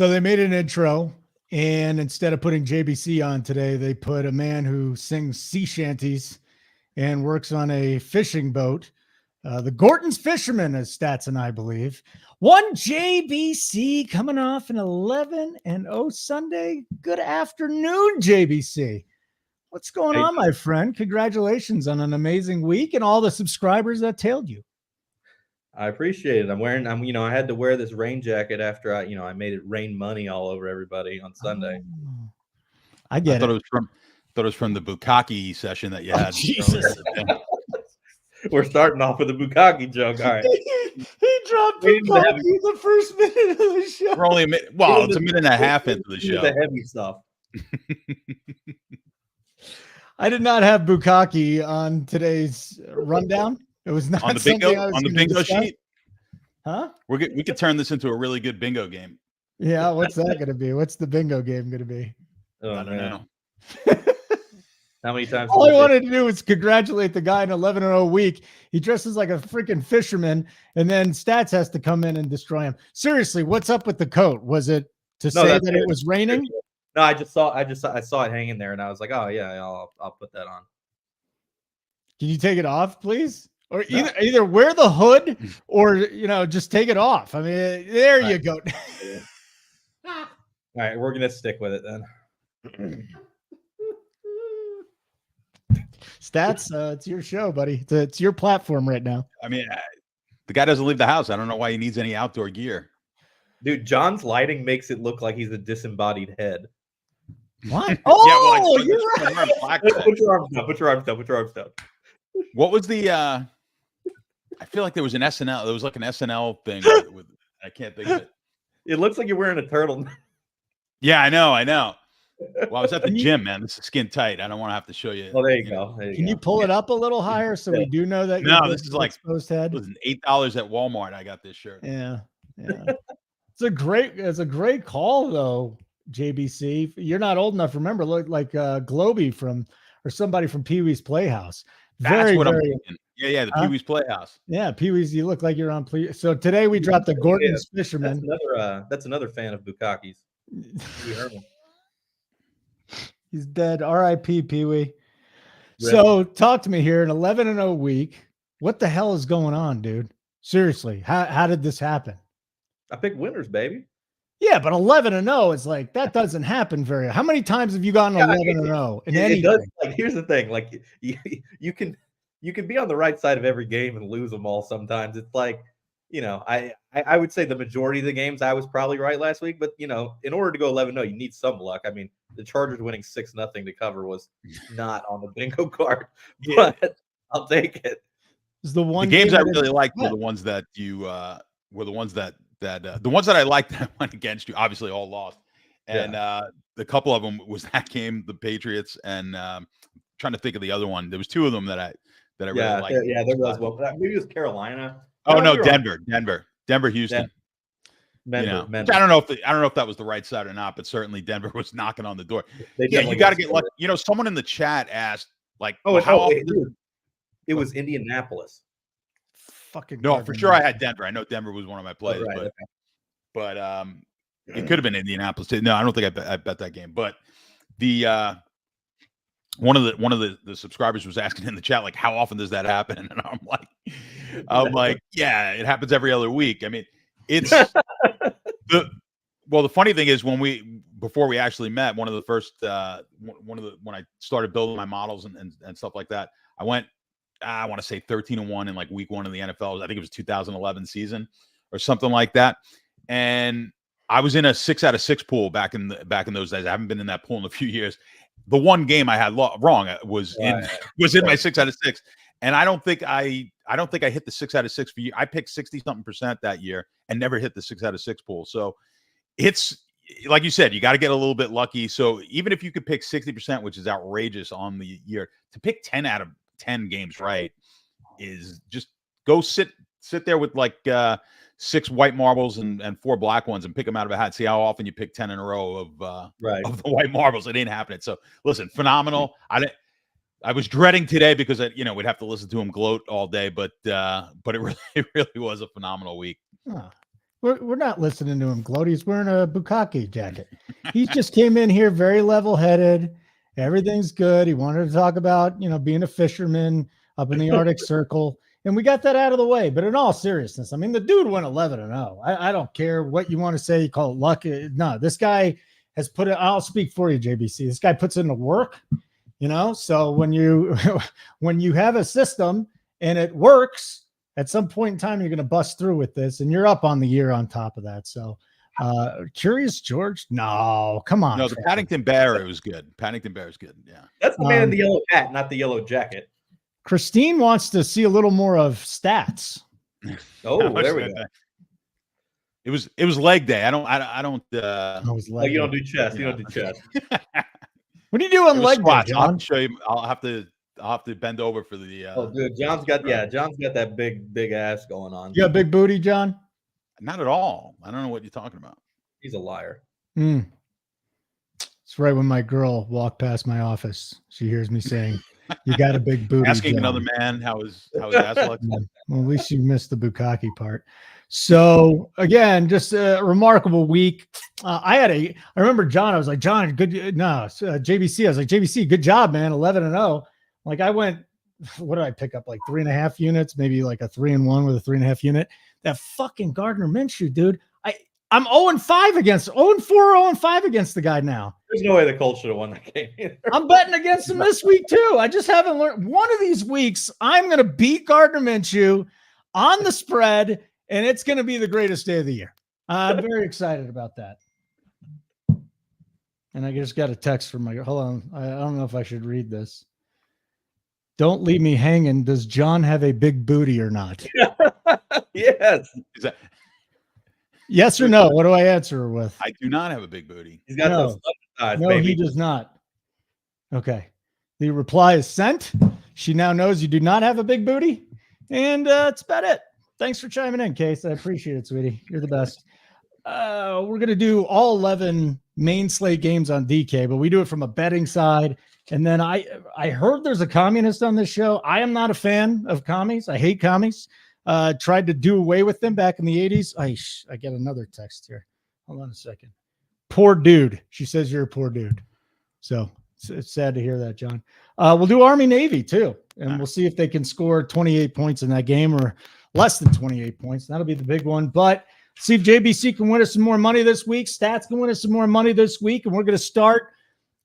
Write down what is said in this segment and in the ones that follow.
So they made an intro, and instead of putting JBC on today, they put a man who sings sea shanties and works on a fishing boat. The Gorton's Fisherman, as Stats and I believe. One JBC coming off an 11-0 Sunday. Good afternoon, JBC. What's going on, my friend? Congratulations on an amazing week and all the subscribers that tailed you. I appreciate it. I had to wear this rain jacket after I made it rain money all over everybody on Sunday. I get it. Thought it was from the Bukkake session that you had. Jesus. We're starting off with a Bukkake joke. All right. He dropped Bukkake the first minute of the show. We're only it's a minute and a half into the show. The heavy stuff. I did not have Bukkake on today's rundown. It was not on the bingo sheet. Huh? We could turn this into a really good bingo game. Yeah, what's that going to be? What's the bingo game going to be? I don't know. How many times? All I wanted to do was congratulate the guy in 11-0 week. He dresses like a freaking fisherman, and then Stats has to come in and destroy him. Seriously, what's up with the coat? Was it to say that it was raining? No, I saw it hanging there, and I was like, oh yeah, I'll put that on. Can you take it off, please? Or either wear the hood or, just take it off. I mean, there you go. All right, we're going to stick with it then. Stats, it's your show, buddy. It's your platform right now. I mean, the guy doesn't leave the house. I don't know why he needs any outdoor gear. Dude, John's lighting makes it look like he's a disembodied head. What? Oh, yeah, you're right. Put your arms down. What was the I feel like there was an SNL. There was like an SNL thing with I can't think of it. It looks like you're wearing a turtle. Yeah, I know. Well, I was at the gym, man. This is skin tight. I don't want to have to show you. Oh, there you go. Can you pull it up a little higher so we do know that? No, this is like exposed head. Listen, $8 at Walmart. I got this shirt. Yeah. It's a great call though, JBC. You're not old enough. Remember, look like Globey or somebody from Pee Wee's Playhouse. That's what I'm thinking. Yeah, the Pee Wee's Playhouse. Yeah, Pee Wee's. You look like you're on. So today we dropped the Gorton's Fisherman. That's another fan of Bukkake's. He's dead. R.I.P. Pee Wee. So talk to me here. An 11-0 week. What the hell is going on, dude? Seriously, how did this happen? I picked winners, baby. Yeah, but 11-0 is like that doesn't happen very. How many times have you gotten 11-0 in anything? It does, here's the thing. Like you can be on the right side of every game and lose them all. Sometimes it's like, I would say the majority of the games I was probably right last week, but in order to go 11-0, you need some luck. I mean, the Chargers winning 6-0 to cover was not on the bingo card, but I'll take it. The games I really liked were the ones that were the ones that the ones that I liked that went against you. Obviously, all lost, and the couple of them was that game, the Patriots, and trying to think of the other one. There was two of them that I really liked. Yeah, there was one. Maybe it was Carolina. No, Denver, Houston. Denver. I don't know if that was the right side or not, but certainly Denver was knocking on the door. You got to get lucky. Someone in the chat asked, like, how often? It was Indianapolis. Fucking no, for sure I had Denver. I know Denver was one of my plays, but it could have been Indianapolis too. No, I don't think I bet that game. But the one of the subscribers was asking in the chat, like, how often does that happen? And I'm like, yeah, it happens every other week. I mean, it's the funny thing is before we actually met, one of the first when I started building my models and stuff like that, I went, I want to say 13-1 in like week 1 of the NFL. I think it was 2011 season or something like that. And I was in a 6 out of 6 pool back in those days. I haven't been in that pool in a few years. The one game I had wrong was in my 6 out of 6. And I don't think I hit the 6 out of 6 for you. I picked 60-something% that year and never hit the 6 out of 6 pool. So it's like you said, you got to get a little bit lucky. So even if you could pick 60%, which is outrageous on the year, to pick 10 out of 10 games right is just go sit there with like 6 white marbles and 4 black ones and pick them out of a hat. See how often you pick 10 in a row of the white marbles. It ain't happening. So listen, phenomenal. I was dreading today because we'd have to listen to him gloat all day, but it really was a phenomenal week. Huh. We're not listening to him gloat. He's wearing a Bukkake jacket. He just came in here very level-headed. Everything's good. He wanted to talk about, being a fisherman up in the Arctic Circle. And we got that out of the way. But in all seriousness, I mean, the dude went 11-0. I don't care what you want to say. You call it luck. No, this guy has put it. I'll speak for you, JBC. This guy puts in the work, So when you have a system and it works, at some point in time, you're going to bust through with this, and you're up on the year on top of that. So, Curious George? No, come on. No, the Paddington Bear, it was good. Paddington Bear is good. Yeah. That's the man in the yellow hat, not the yellow jacket. Christine wants to see a little more of stats. Oh, there we go. It was leg day. I don't. You don't do chest. You don't do chest. What do you do on leg day, John? I'll have to show you. I'll have to bend over for the. Oh, dude, John's got that big ass going on. You got a big booty, John? Not at all. I don't know what you're talking about. He's a liar. It's right when my girl walked past my office. She hears me saying, "You got a big booty." Asking John. Another man how his ass looks. Well, at least you missed the Bukkake part. So again, just a remarkable week. I remember John. I was like, John, good. No, JBC. I was like, JBC, good job, man. 11-0. Like I went. What did I pick up? Like 3.5 units, maybe like a 3-1 with a 3.5 unit. That fucking Gardner Minshew, dude. I'm 0-5 against 0-4, 0-5 against the guy now. There's no way the Colts should have won that game either. I'm betting against him this week too. I just haven't learned. One of these weeks, I'm going to beat Gardner Minshew on the spread, and it's going to be the greatest day of the year. I'm very excited about that. And I just got a text from hold on. I don't know if I should read this. Don't leave me hanging. Does John have a big booty or not? Yes. Yes or no? What do I answer her with? I do not have a big booty. He's got those thighs, no, baby. he does not. Okay. The reply is sent. She now knows you do not have a big booty. And that's about it. Thanks for chiming in, Case. I appreciate it, sweetie. You're the best. We're going to do all 11 main slate games on DK, but we do it from a betting side. And then I heard there's a communist on this show. I am not a fan of commies. I hate commies. Tried to do away with them back in the 80s. I get another text here. Hold on a second. Poor dude. She says you're a poor dude. So it's sad to hear that, John. We'll do Army Navy too. And we'll see if they can score 28 points in that game or less than 28 points. That'll be the big one. But see if JBC can win us some more money this week. Stats can win us some more money this week. And we're going to start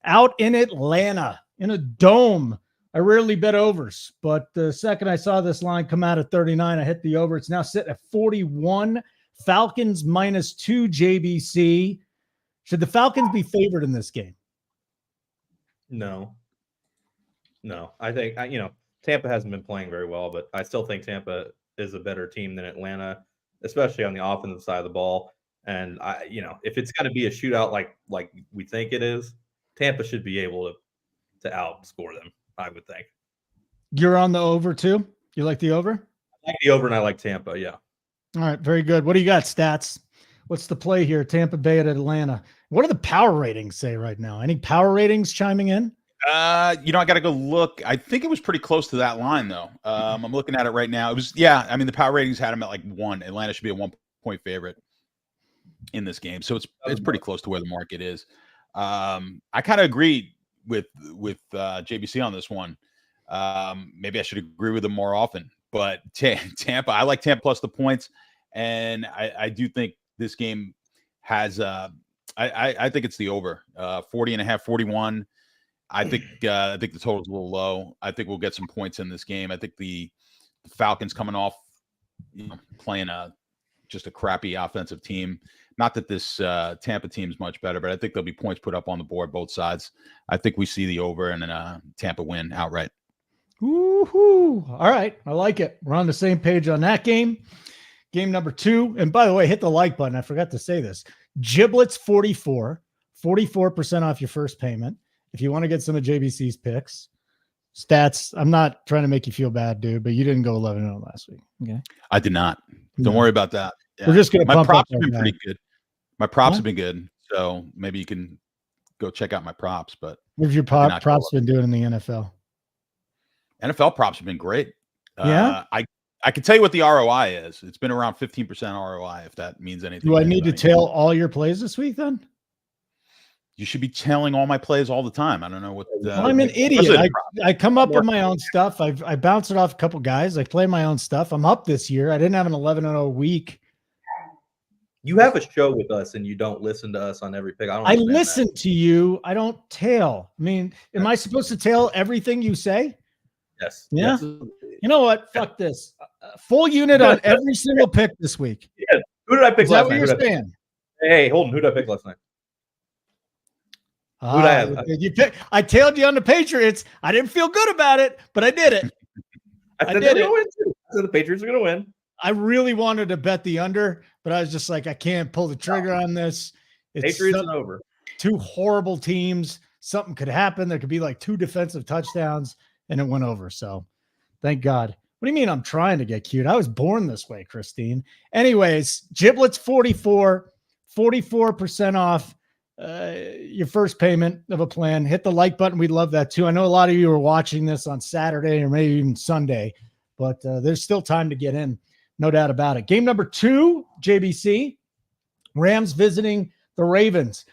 out in Atlanta in a dome. I rarely bet overs, but the second I saw this line come out at 39, I hit the over. It's now sitting at 41. Falcons -2 JBC. Should the Falcons be favored in this game? No. I think, Tampa hasn't been playing very well, but I still think Tampa is a better team than Atlanta, especially on the offensive side of the ball. And if it's going to be a shootout like we think it is, Tampa should be able to outscore them, I would think. You're on the over too? You like the over? I like the over and I like Tampa, yeah. All right, very good. What do you got, Stats? What's the play here? Tampa Bay at Atlanta. What do the power ratings say right now? Any power ratings chiming in? I got to go look. I think it was pretty close to that line, though. I'm looking at it right now. It was, the power ratings had them at like 1. Atlanta should be a 1-point favorite in this game. So it's pretty close to where the market is. I kind of agree with JBC on this one. Maybe I should agree with him more often. But Tampa, I like Tampa plus the points. And I do think this game has I think it's the over 40.5, 41. I think the total's a little low. I think we'll get some points in this game. I think the Falcons coming off playing just a crappy offensive team. Not that this Tampa team's much better, but I think there'll be points put up on the board both sides. I think we see the over and then Tampa win outright. Woo-hoo. All right. I like it. We're on the same page on that game. Game number 2. And by the way, hit the like button. I forgot to say this. Giblets 44% off your first payment. If you want to get some of JBC's picks, Stats, I'm not trying to make you feel bad, dude, but you didn't go 11-0 last week. Okay. I did not. Don't worry about that. Yeah. We're just going to my pump props up have been pretty good. My props have been good. So maybe you can go check out my props, but what have your props been doing in the NFL? NFL props have been great. Yeah. I I can tell you what the ROI is. It's been around 15% ROI, if that means anything. Do I need to tail all your plays this week then? You should be tailing all my plays all the time. I don't know what. Well, I'm an idiot. I come up with my own stuff. I bounce it off a couple guys. I play my own stuff. I'm up this year. I didn't have an 11-0 week. You have a show with us and you don't listen to us on every pick. I listen to you. I don't tail. I mean, am I supposed to tail everything you say? Yes. Yeah. Yes. You know what? Fuck this. Full unit on every single pick this week. Yeah. Who did I pick Is that last what night? you're saying? Hey, Holden, who did I pick last night? Who'd I have? I tailed you on the Patriots. I didn't feel good about it, but I did it. I said they're going to win too. I said the Patriots are going to win. I really wanted to bet the under, but I was just like, I can't pull the trigger on this. It's Patriots and over. Two horrible teams. Something could happen. There could be like 2 defensive touchdowns, and it went over. So thank God. What do you mean I'm trying to get cute? I was born this way, Christine. Anyways, Giblets 44% off your first payment of a plan. Hit the like button. We'd love that too. I know a lot of you are watching this on Saturday or maybe even Sunday, but there's still time to get in. No doubt about it. Game number 2, JBC. Rams visiting the Ravens.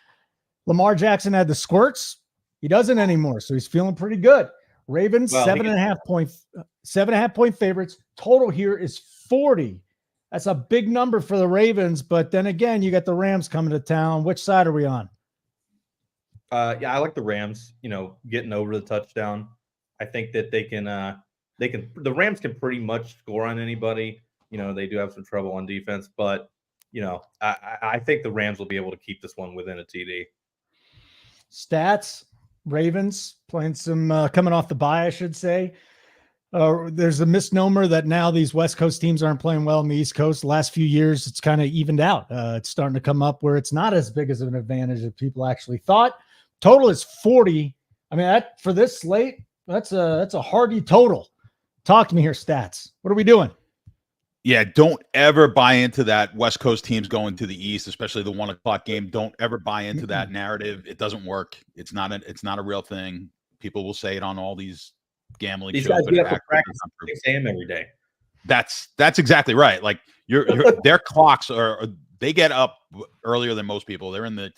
Lamar Jackson had the squirts. He doesn't anymore, so he's feeling pretty good. Ravens, 7.5 point favorites. Total here is 40. That's a big number for the Ravens, but then again, you got the Rams coming to town. Which side are we on? Yeah, I like the Rams, getting over the touchdown. I think that the Rams can pretty much score on anybody. They do have some trouble on defense, but I think the Rams will be able to keep this one within a TD. Stats, Ravens playing some coming off the bye, I should say. There's a misnomer that now these West Coast teams aren't playing well on the East Coast. The last few years, it's kind of evened out. It's starting to come up where it's not as big as an advantage as people actually thought. Total is 40. I mean, that for this slate, that's a hardy total. Talk to me here, Stats. What are we doing? Yeah, don't ever buy into that West Coast teams going to the East, especially the 1:00 game. Don't ever buy into that narrative. It doesn't work. It's not a real thing. People will say it on all these gambling These shows. guys get up to practice at 6 a.m. every day. That's exactly right. Like their clocks they get up earlier than most people. They're in the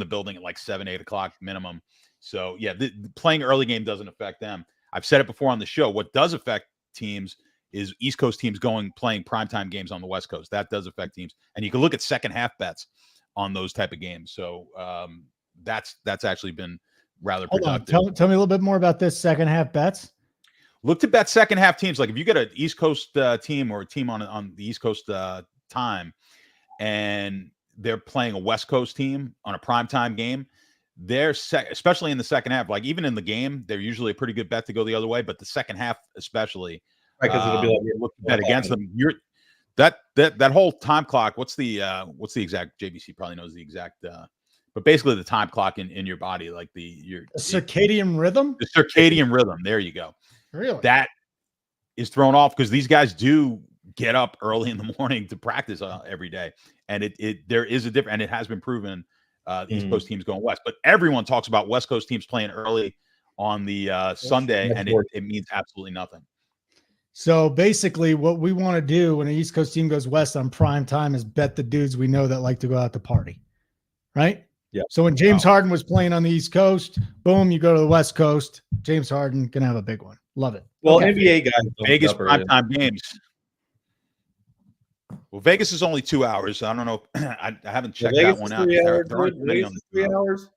building at like 7, 8 o'clock minimum. So yeah, playing early game doesn't affect them. I've said it before on the show. What does affect teams is East Coast teams playing primetime games on the West Coast. That does affect teams. And you can look at second half bets on those type of games. So that's actually been rather productive. Tell me a little bit more about this second half bets. Look to bet second half teams. Like if you get an East Coast team or a team on the East Coast time and they're playing a West Coast team on a primetime game, they're especially in the second half, like even in the game, they're usually a pretty good bet to go the other way. But the second half, especially, because it'll be like look to bet against them. That whole time clock. What's the exact? JBC probably knows the exact. But basically, the time clock in your body, like the circadian rhythm. The circadian rhythm. There you go. Really, that is thrown off because these guys do get up early in the morning to practice every day, and there is a difference, and it has been proven. East Coast teams going west, but everyone talks about West Coast teams playing early on the Sunday, and it means absolutely nothing. So basically, what we want to do when an East Coast team goes west on prime time is bet the dudes we know that like to go out to party, right? Yeah. So when James Harden was playing on the East Coast, boom, you go to the West Coast. James Harden gonna have a big one. Love it. Well, okay. NBA guys, Vegas primetime games. Well, Vegas is only 2 hours. I don't know. I haven't checked that one out. Vegas is 3 hours.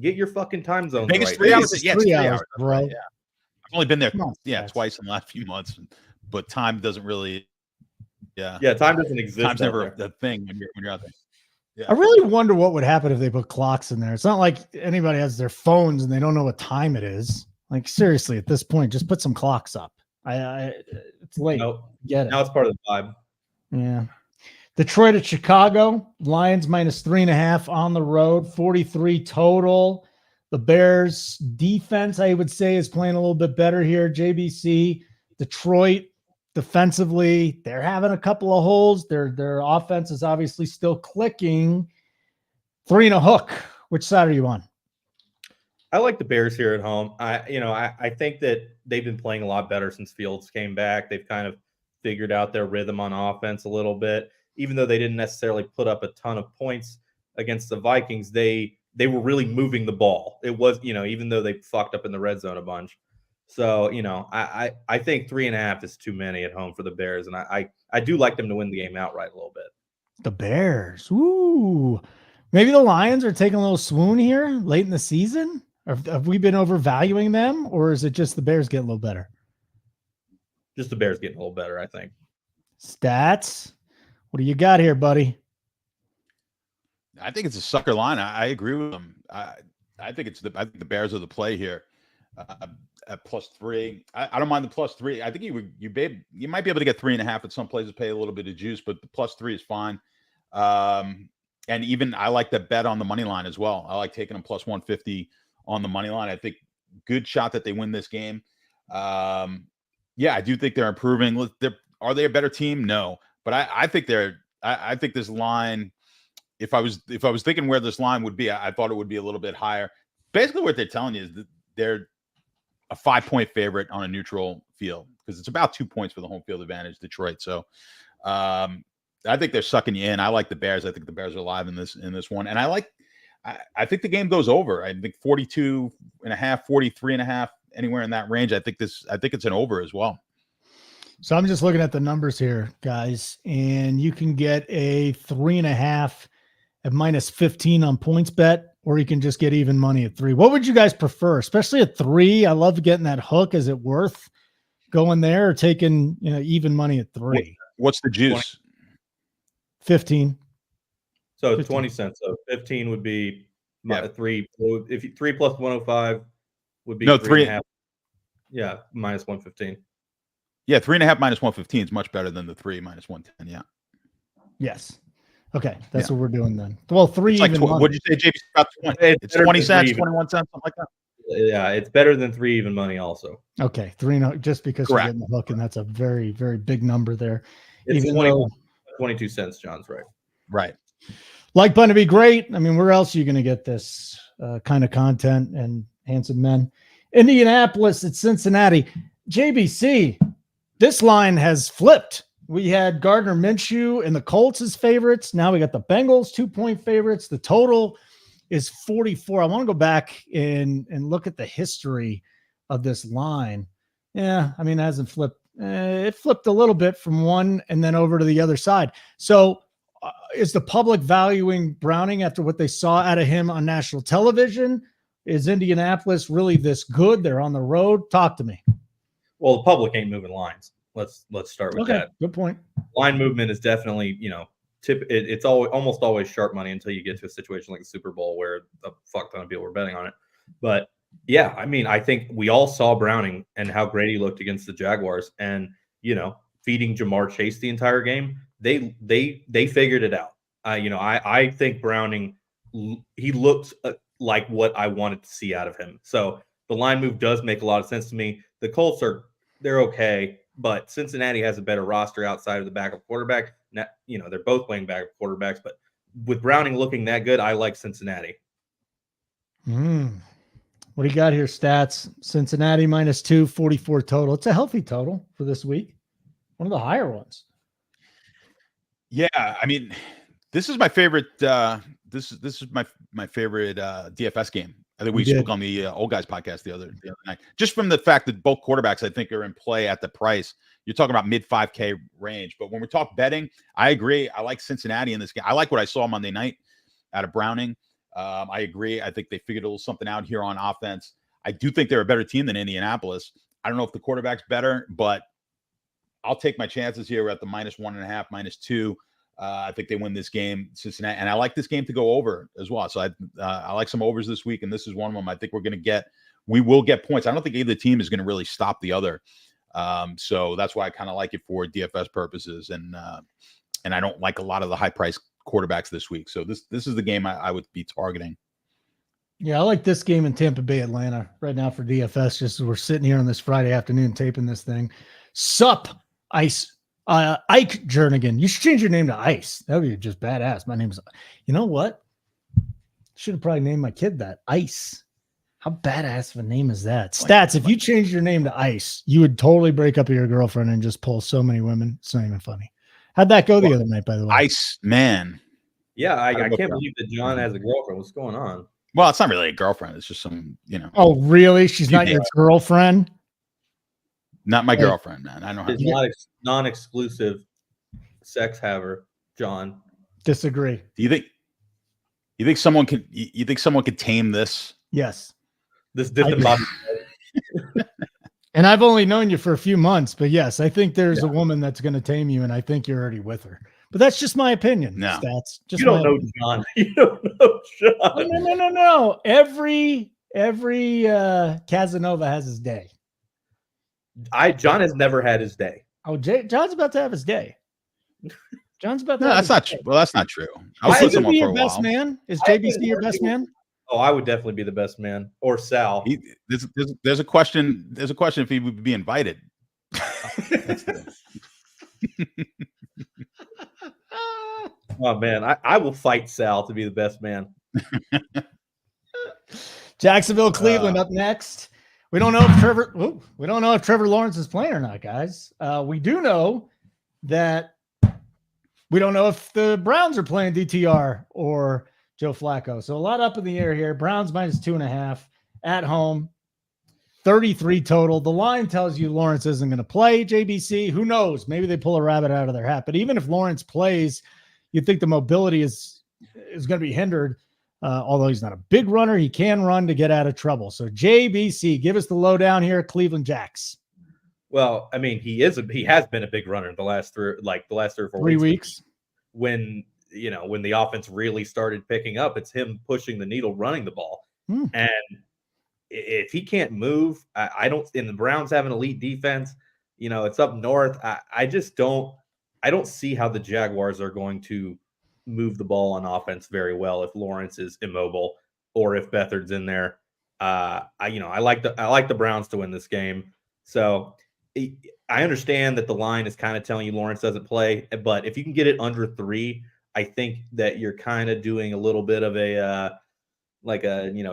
Get your fucking time zone. Vegas right. 3 hours. Yeah, 3 hours, bro. Right, yeah. I've only been there, twice in the last few months, but time doesn't really. Yeah, time doesn't exist. Time's never a thing when you're out there. Yeah. I really wonder what would happen if they put clocks in there. It's not like anybody has their phones and they don't know what time it is. Like seriously, at this point, just put some clocks up. It's late. Nope. Get it. Now it's part of the vibe. Yeah. Detroit at Chicago. Lions -3.5 on the road. 43 total. The Bears defense, I would say, is playing a little bit better here. JBC. Detroit defensively, they're having a couple of holes. Their offense is obviously still clicking. 3 and a hook. Which side are you on? I like the Bears here at home. I think that they've been playing a lot better since Fields came back. They've kind of figured out their rhythm on offense a little bit. Even though they didn't necessarily put up a ton of points against the Vikings, they were really moving the ball. It was, even though they fucked up in the red zone a bunch. So, I think 3.5 is too many at home for the Bears. And I do like them to win the game outright a little bit. The Bears. Ooh. Maybe the Lions are taking a little swoon here late in the season. Have we been overvaluing them, or is it just the Bears getting a little better? Just the Bears getting a little better, I think. Stats. What do you got here, buddy? I think it's a sucker line. I agree with them. I think the Bears are the play here at +3. I don't mind the +3. I think you might be able to get 3.5 at some places, pay a little bit of juice, but the +3 is fine. And even I like the bet on the money line as well. I like taking them +150 on the money line. I think good shot that they win this game. Yeah, I do think they're improving. Are they a better team? No, but I think I think this line. If I was thinking where this line would be, I thought it would be a little bit higher. Basically, what they're telling you is that they're a 5-point favorite on a neutral field because it's about 2 points for the home field advantage, Detroit. So I think they're sucking you in. I like the Bears. I think the Bears are alive in this one, and I think the game goes over. I think 42.5, 43.5, anywhere in that range. I think it's an over as well. So I'm just looking at the numbers here, guys, and you can get a 3.5 at -15 on points bet, or you can just get even money at 3. What would you guys prefer? Especially at 3. I love getting that hook. Is it worth going there or taking even money at 3? What's the juice? 15. So 15. 20 cents. So 15 would be 3. If 3 plus 105 would be 3.5. Yeah, -115. Yeah, 3.5 -115 is much better than the 3 -110. Yeah. Yes. Okay, that's what we're doing then. Well, 3 it's like even. What'd you say, JB? About 20. It's 20 cents, 21 cents, something like that. Yeah, it's better than 3 even money also. Okay, 3 just because Correct. you're getting the hook, and that's a very, very big number there. It's even 22 cents. John's right. Right. Like fun to be great. I mean, where else are you going to get this kind of content and handsome men? Indianapolis at Cincinnati. JBC, this line has flipped. We had Gardner Minshew and the Colts as favorites. Now we got the Bengals 2-point favorites. The total is 44. I want to go back and look at the history of this line. Yeah, I mean, it hasn't flipped. It flipped a little bit from one and then over to the other side. So is the public valuing Browning after what they saw out of him on national television? Is Indianapolis really this good? They're on the road. Talk to me. Well, the public ain't moving lines. Let's start with that. Good point. Line movement is definitely, it's almost always sharp money until you get to a situation like the Super Bowl where a fuck ton of people were betting on it. But yeah, I mean, I think we all saw Browning and how great he looked against the Jaguars, and feeding Jamar Chase the entire game. They figured it out. I think Browning, he looked like what I wanted to see out of him. So the line move does make a lot of sense to me. The Colts they're okay, but Cincinnati has a better roster outside of the backup quarterback. Now, they're both playing backup quarterbacks, but with Browning looking that good, I like Cincinnati. What do you got here? Stats. Cincinnati -2, 44 total. It's a healthy total for this week. One of the higher ones. Yeah, I mean, this is my favorite. This is my favorite DFS game. I think we spoke on the Old Guys podcast the other night. Just from the fact that both quarterbacks, I think, are in play at the price. You're talking about mid 5K range. But when we talk betting, I agree. I like Cincinnati in this game. I like what I saw Monday night out of Browning. I agree. I think they figured a little something out here on offense. I do think they're a better team than Indianapolis. I don't know if the quarterback's better, but I'll take my chances here at the -1.5, -2. I think they win this game, Cincinnati, and I like this game to go over as well. So I like some overs this week, and this is one of them. I think we will get points. I don't think either team is going to really stop the other. So that's why I kind of like it for DFS purposes, and I don't like a lot of the high price quarterbacks this week. So this is the game I would be targeting. Yeah, I like this game in Tampa Bay, Atlanta right now for DFS. Just as we're sitting here on this Friday afternoon taping this thing. Sup, Ice. Ike Jernigan. You should change your name to Ice. That would be just badass. My name's, you know what? Should have probably named my kid that. Ice. How badass of a name is that? Stats, if you changed your name to Ice, you would totally break up with your girlfriend and just pull so many women. It's not even funny. How'd that go the other night, by the way? Ice Man. Yeah, I can't believe that John has a girlfriend. What's going on? Well, it's not really a girlfriend. It's just some, Oh, really? She's not your girlfriend? Not my girlfriend, man. I know her. It's non-exclusive sex haver, John. Disagree. Do you think someone could tame this? Yes. This disembodied. And I've only known you for a few months, but yes, I think there's a woman that's going to tame you, and I think you're already with her. But that's just my opinion. No. Stats. Just you don't know John. You don't know John. No. Every Casanova has his day. John has never had his day. Oh, John's about to have his day. John's about to. No, that's not true. Well, that's not true. I was with someone for a best while. Man? Is JBC your best man? Oh, I would definitely be the best man, or Sal. There's a question. There's a question if he would be invited. Oh man, I will fight Sal to be the best man. Jacksonville, Cleveland up next. We don't know if Trevor Lawrence is playing or not, guys. We do know that we don't know if the Browns are playing DTR or Joe Flacco. So a lot up in the air here. Browns -2.5 at home, 33 total. The line tells you Lawrence isn't going to play. JBC, who knows? Maybe they pull a rabbit out of their hat. But even if Lawrence plays, you'd think the mobility is going to be hindered. Although he's not a big runner, he can run to get out of trouble. So JBC, give us the lowdown here, Cleveland Jacks. Well, I mean, he has been a big runner the last 3 or 4 3 weeks. When the offense really started picking up, it's him pushing the needle, running the ball. And if he can't move, I don't. And the Browns have an elite defense. It's up north. I don't see how the Jaguars are going to move the ball on offense very well if Lawrence is immobile or if Beathard's in there. I like the Browns to win this game. So I understand that the line is kind of telling you Lawrence doesn't play, but if you can get it under 3, I think that you're kind of doing a little bit of a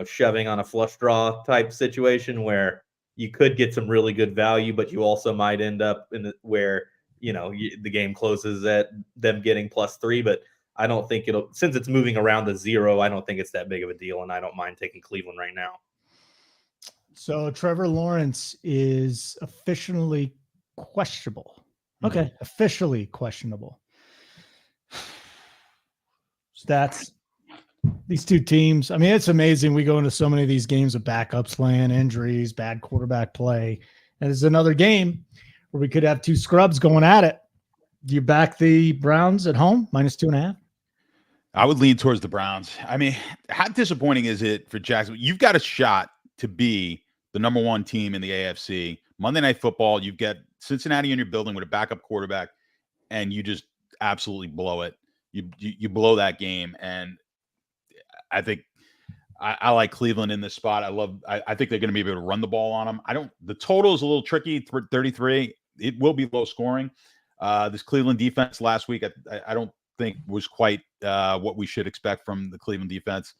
shoving on a flush draw type situation where you could get some really good value, but you also might end up where the game closes at them getting +3. But I don't think since it's moving around to 0, I don't think it's that big of a deal, and I don't mind taking Cleveland right now. So Trevor Lawrence is officially questionable. Okay, officially questionable. Stats. These two teams, I mean, it's amazing. We go into so many of these games with backups playing, injuries, bad quarterback play. And it's another game where we could have 2 scrubs going at it. Do you back the Browns at home, -2.5? I would lean towards the Browns. I mean, how disappointing is it for Jacksonville? You've got a shot to be the number 1 team in the AFC. Monday Night Football, you get Cincinnati in your building with a backup quarterback, and you just absolutely blow it. You blow that game, and I think I like Cleveland in this spot. I think they're going to be able to run the ball on them. The total is a little tricky, 33. It will be low scoring. This Cleveland defense last week, I don't think was quite what we should expect from the Cleveland defense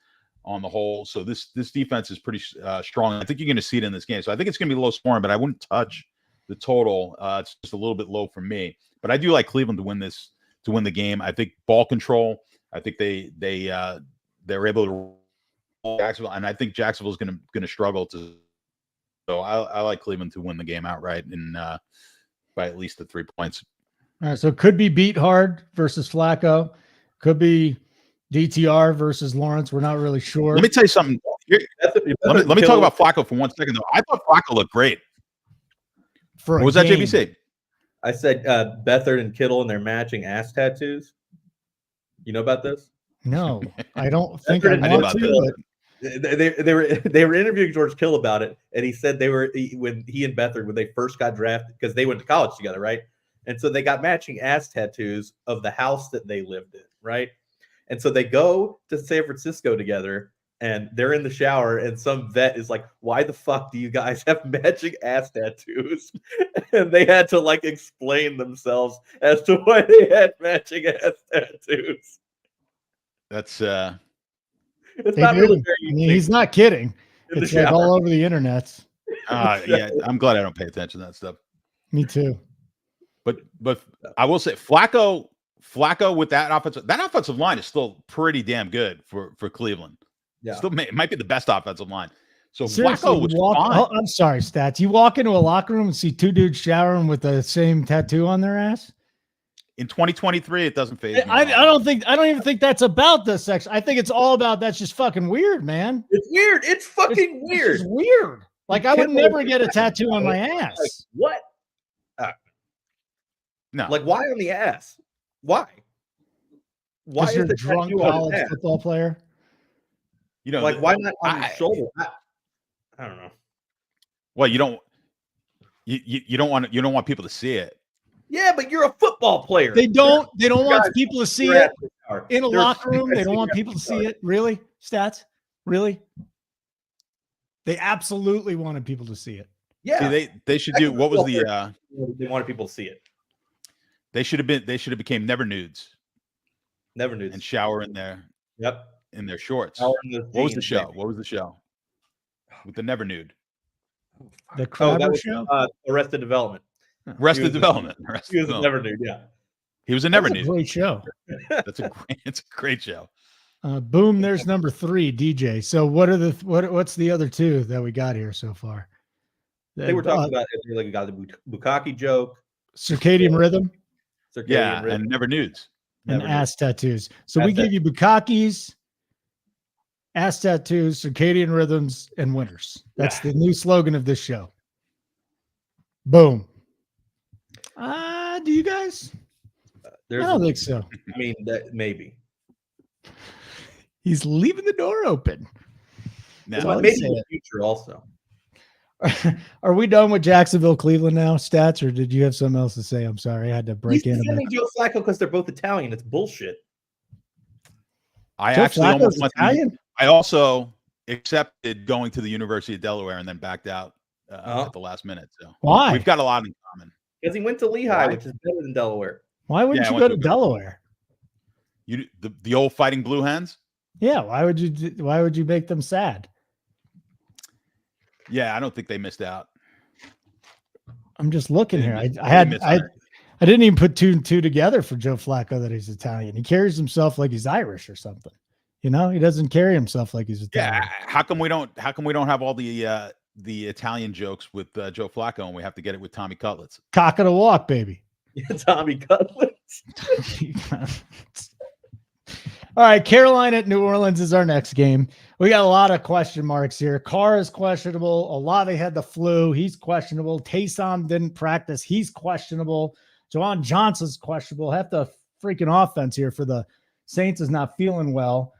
on the whole. So this defense is pretty strong. I think you're going to see it in this game. So I think it's going to be low scoring, but I wouldn't touch the total. It's just a little bit low for me. But I do like Cleveland to win the game. I think ball control. I think they're able to Jacksonville, and I think Jacksonville is going to struggle to. So I like Cleveland to win the game outright and by at least the 3 points. All right, so it could be beat hard versus Flacco, could be DTR versus Lawrence. We're not really sure. Let me tell you something. Let me talk about Flacco for 1 second, though. I thought Flacco looked great. What was that, JBC? I said Beathard and Kittle and their matching ass tattoos. You know about this? No, I don't think I did about to. They were interviewing George Kittle about it, and he said when he and Beathard, when they first got drafted, because they went to college together, right? And so they got matching ass tattoos of the house that they lived in, right? And so they go to San Francisco together, and they're in the shower, and some vet is like, "Why the fuck do you guys have matching ass tattoos?" And they had to explain themselves as to why they had matching ass tattoos. That's it's not really very he's not kidding. It's like all over the internet. Yeah, I'm glad I don't pay attention to that stuff. Me too. But I will say Flacco with that offensive line is still pretty damn good for Cleveland. Yeah. Still might be the best offensive line. So Seriously, Flacco was fine. Oh, I'm sorry, Stats. You walk into a locker room and see two dudes showering with the same tattoo on their ass? In 2023, it doesn't phase me. I don't even think that's about this section. I think it's all about that's just fucking weird, man. It's weird. It's fucking weird. It's weird. Like I would never get a tattoo on my ass. Like, what? No. Like why on the ass? Why? Why You're is the a drunk tattoo on college his ass? football player? You know, Like why not on his shoulder? I don't know. Well, you don't want people to see it. Yeah, but you're a football player. They don't want people to see it in a They're locker room. They don't want people to see it. Really? Stats? Really? They absolutely wanted people to see it. Yeah. See, they should do what was the they wanted people to see it. they should have became never nudes Never knew. and shower in their shorts. What What was the show? What was the show? With the never nude. The Crowder that was show? Arrested Development. Arrested Development. He was a never nude, yeah. He was a never That's a nude. great show. It's a great show. Boom, there's number 3, DJ. So what's the other two that we got here so far? They were talking about if you got the Bukkake joke. circadian rhythm Yeah, and never nudes. and Never ass tattoos. So Ass we give you Bukkakes, ass tattoos, circadian rhythms, and winners. That's the new slogan of this show. Boom. Do you guys? I don't think so. I mean, maybe. He's leaving the door open. No. Well, Maybe in the future also. Are we done with Jacksonville, Cleveland now, Stats, or did you have something else to say? I'm sorry, I had to break He's in. defending Joe Flacco because they're both Italian. It's bullshit. I Joe actually Flacco's almost went. Italian? I also accepted going to the University of Delaware and then backed out at the last minute. So Why? we've got a lot in common. Because he went to Lehigh, which is better than Delaware. Why wouldn't Yeah, I you went go to to- Delaware? The old Fighting Blue Hens. Yeah, why would you make them sad? Yeah, I don't think they missed out. I'm just looking here. They I missed out. didn't even put two and two together for Joe Flacco that he's Italian. He carries himself like he's Irish or something. You know, he doesn't carry himself like he's Italian. Yeah, how come we don't have all the Italian jokes with Joe Flacco and we have to get it with Tommy Cutlets? Cock of the walk, baby. Tommy Cutlets. All right, Carolina at New Orleans is our next game. We got a lot of question marks here. Carr is questionable. Olave had the flu. He's questionable. Taysom didn't practice. He's questionable. Jawan Johnson's questionable. Half the freaking offense here for the Saints is not feeling well.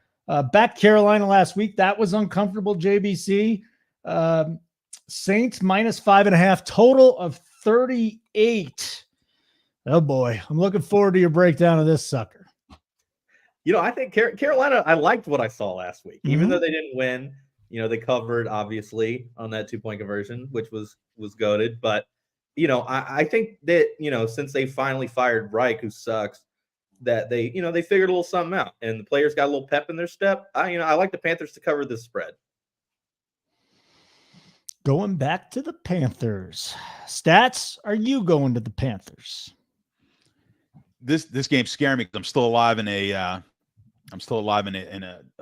Back Carolina last week, that was uncomfortable, JBC. Saints minus 5.5, total of 38. Oh, boy. I'm looking forward to your breakdown of this sucker. You know, I think Carolina, I liked what I saw last week. Even though they didn't win, you know, they covered, obviously, on that 2-point conversion, which was goated. But, you know, I think that, you know, since they finally fired Reich, who sucks, that they figured a little something out. And the players got a little pep in their step. I like the Panthers to cover this spread. Going back to the Panthers. Stats, are you going to the Panthers? This game's scaring me because I'm still alive in a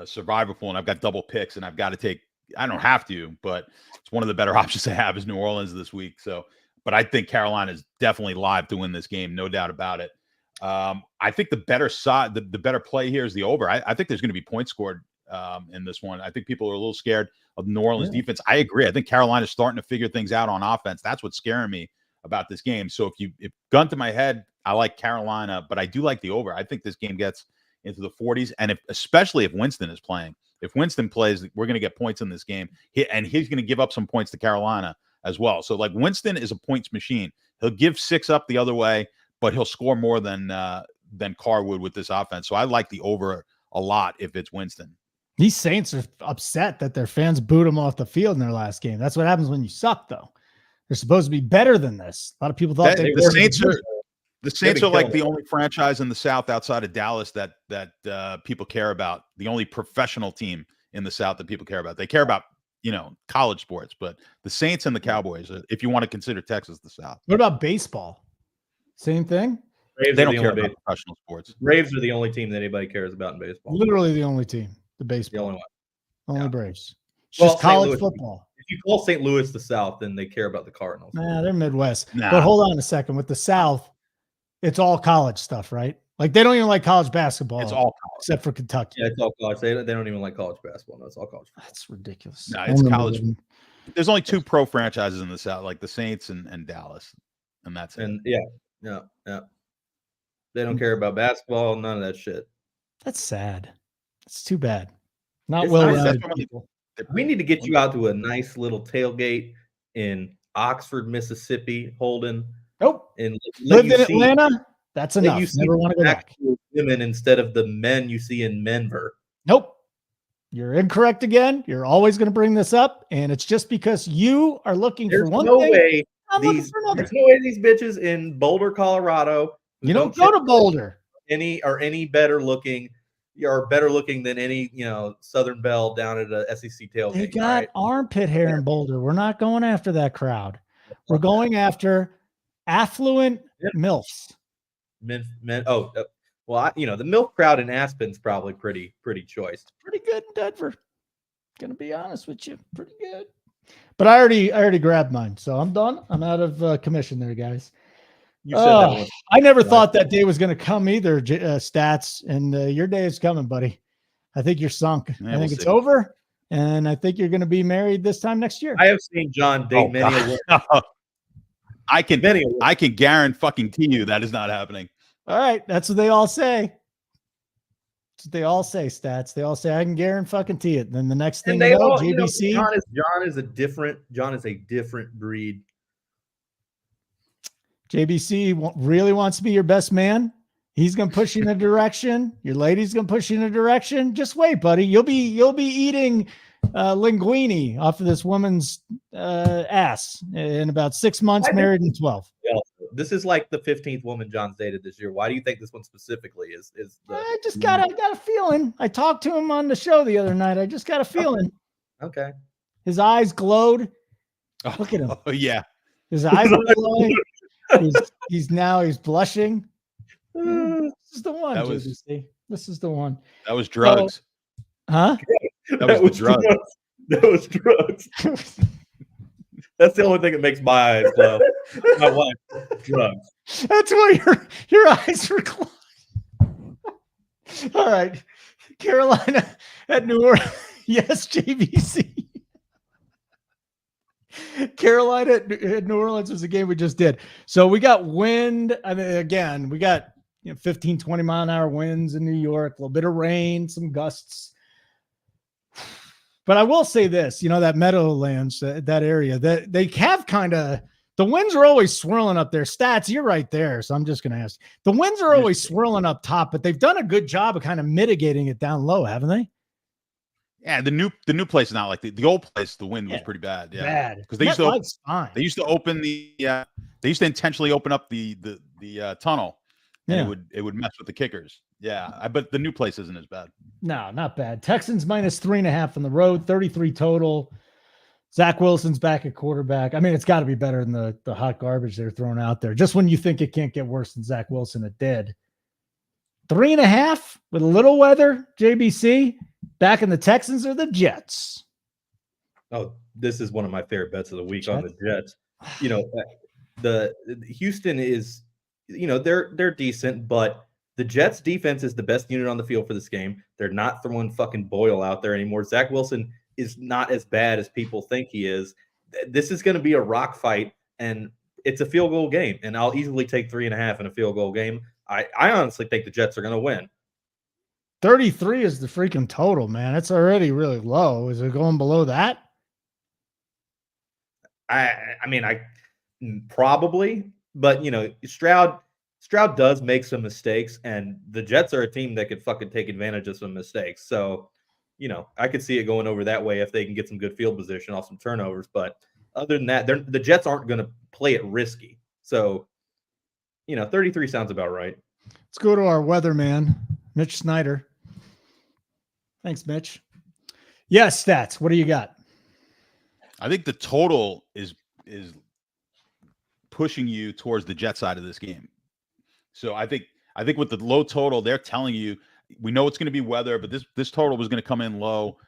survivor pool, and I've got double picks, and I've got to take. I don't have to, but it's one of the better options I have is New Orleans this week. So, but I think Carolina is definitely live to win this game, no doubt about it. I think the better side, the better play here is the over. I think there's going to be points scored in this one. I think people are a little scared of New Orleans defense. I agree. I think Carolina's starting to figure things out on offense. That's what's scaring me about this game. So if gun to my head, I like Carolina, but I do like the over. I think this game gets into the 40s, and especially if Winston is playing. If Winston plays, we're going to get points in this game, and he's going to give up some points to Carolina as well. So, like, Winston is a points machine. He'll give 6 up the other way, but he'll score more than Carr would with this offense. So I like the over a lot if it's Winston. These Saints are upset that their fans booed them off the field in their last game. That's what happens when you suck, though. They're supposed to be better than this. A lot of people thought the Saints are like the only franchise in the South outside of Dallas that people care about. The only professional team in the South that people care about. They care about, college sports, but the Saints and the Cowboys, if you want to consider Texas the South. What about baseball? Same thing? Braves They are don't the care only about professional sports. Braves are the only team that anybody cares about in baseball. Literally the only team, the The baseball. only one. Only Yeah. Braves. It's Well, just St. college Louis- football. If you call St. Louis the South, then they care about the Cardinals. Nah, they're Midwest. Nah. But hold on a second. With the South, it's all college stuff, right? Like they don't even like college basketball. It's all college. except for Kentucky. Yeah, it's all college. They don't even like college basketball. No, it's all college. That's ridiculous. No, I it's remember college. when- There's only two pro franchises in the South, like the Saints and Dallas, and that's it. And yeah. They don't care about basketball. None of that shit. That's sad. It's too bad. Not It's well nice. rounded That's what people. We need to get you out to a nice little tailgate in Oxford, Mississippi, Holden, Nope. and let Lived you in see, Atlanta. That's let enough. you see Never want to go back. actual women instead of the men you see in Menver. Nope. You're incorrect again. You're always going to bring this up, and it's just because you are looking There's for one no thing. way I'm looking these. for another. There's no way these bitches in Boulder, Colorado, who You don't go to Boulder. any better looking, are better looking than any Southern Belle down at a SEC tailgate. They got all right? armpit hair in Boulder. We're not going after that crowd. We're going after affluent MILFs. Men. Well, the milk crowd in Aspen's probably pretty choice. Pretty good in Denver. Gonna be honest with you, pretty good. But I already grabbed mine, so I'm done. I'm out of commission there, guys. You said that one. I never thought that day was going to come either, Stats, and your day is coming, buddy. I think you're sunk. Yeah, I think we'll it's see. over, and I think you're going to be married this time next year. I have seen John date many a woman. I can Many a woman. guarantee you that is not happening. All right, that's what they all say. That's what they all say, Stats. They all say I can guarantee it. Then the next thing And they you know, all, JBC. John is a different breed. JBC really wants to be your best man. He's going to push you in a direction. Your lady's going to push you in a direction. Just wait, buddy. You'll be eating linguine off of this woman's ass in about 6 months, married in 12. Yeah. This is like the 15th woman John's dated this year. Why do you think this one specifically is the I just got a feeling. I talked to him on the show the other night. I just got a feeling. okay? His eyes glowed. Look at him. Oh yeah. His eyes are glowing. He's blushing. This is the one, JBC. This is the one. That was drugs. Huh? That was the drug. That was drugs. That's the only thing that makes my eyes glow. My wife, drugs. That's why your eyes were glowing. All right. Carolina at New Orleans. Yes, JBC. Carolina at New Orleans was the game we just did. So we got wind. I mean, again, we got 15, 20 mile an hour winds in New York, a little bit of rain, some gusts. But I will say this, that Meadowlands, that area, that they have the winds are always swirling up there. Stats, you're right there. So I'm just going to ask. The winds are always swirling up top, but they've done a good job of kind of mitigating it down low, haven't they? Yeah, the new place is not like the old place. The wind was pretty bad. Yeah, Bad. because they used to open they used to intentionally open up the tunnel, and it would mess with the kickers. Yeah, but the new place isn't as bad. No, not bad. Texans minus 3.5 on the road, 33 total. Zach Wilson's back at quarterback. I mean, it's got to be better than the hot garbage they're throwing out there. Just when you think it can't get worse than Zach Wilson, it did. 3.5 with a little weather. JBC back in the Texans or the Jets. Oh, this is one of my favorite bets of the week on the Jets. The Houston is, they're decent, but the Jets defense is the best unit on the field for this game. They're not throwing fucking Boyle out there anymore. Zach Wilson is not as bad as people think he is. This is going to be a rock fight, and it's a field goal game, and I'll easily take 3.5 in a field goal game. I honestly think the Jets are going to win. 33 is the freaking total, man. It's already really low. Is it going below that? I mean, probably, but Stroud does make some mistakes, and the Jets are a team that could fucking take advantage of some mistakes. So, I could see it going over that way if they can get some good field position off some turnovers. But other than that, the Jets aren't going to play it risky. So, 33 sounds about right. Let's go to our weatherman, Mitch Snyder. Thanks, Mitch. Yes, Stats. What do you got? I think the total is pushing you towards the Jet side of this game. So I think with the low total, they're telling you we know it's going to be weather, but this total was going to come in low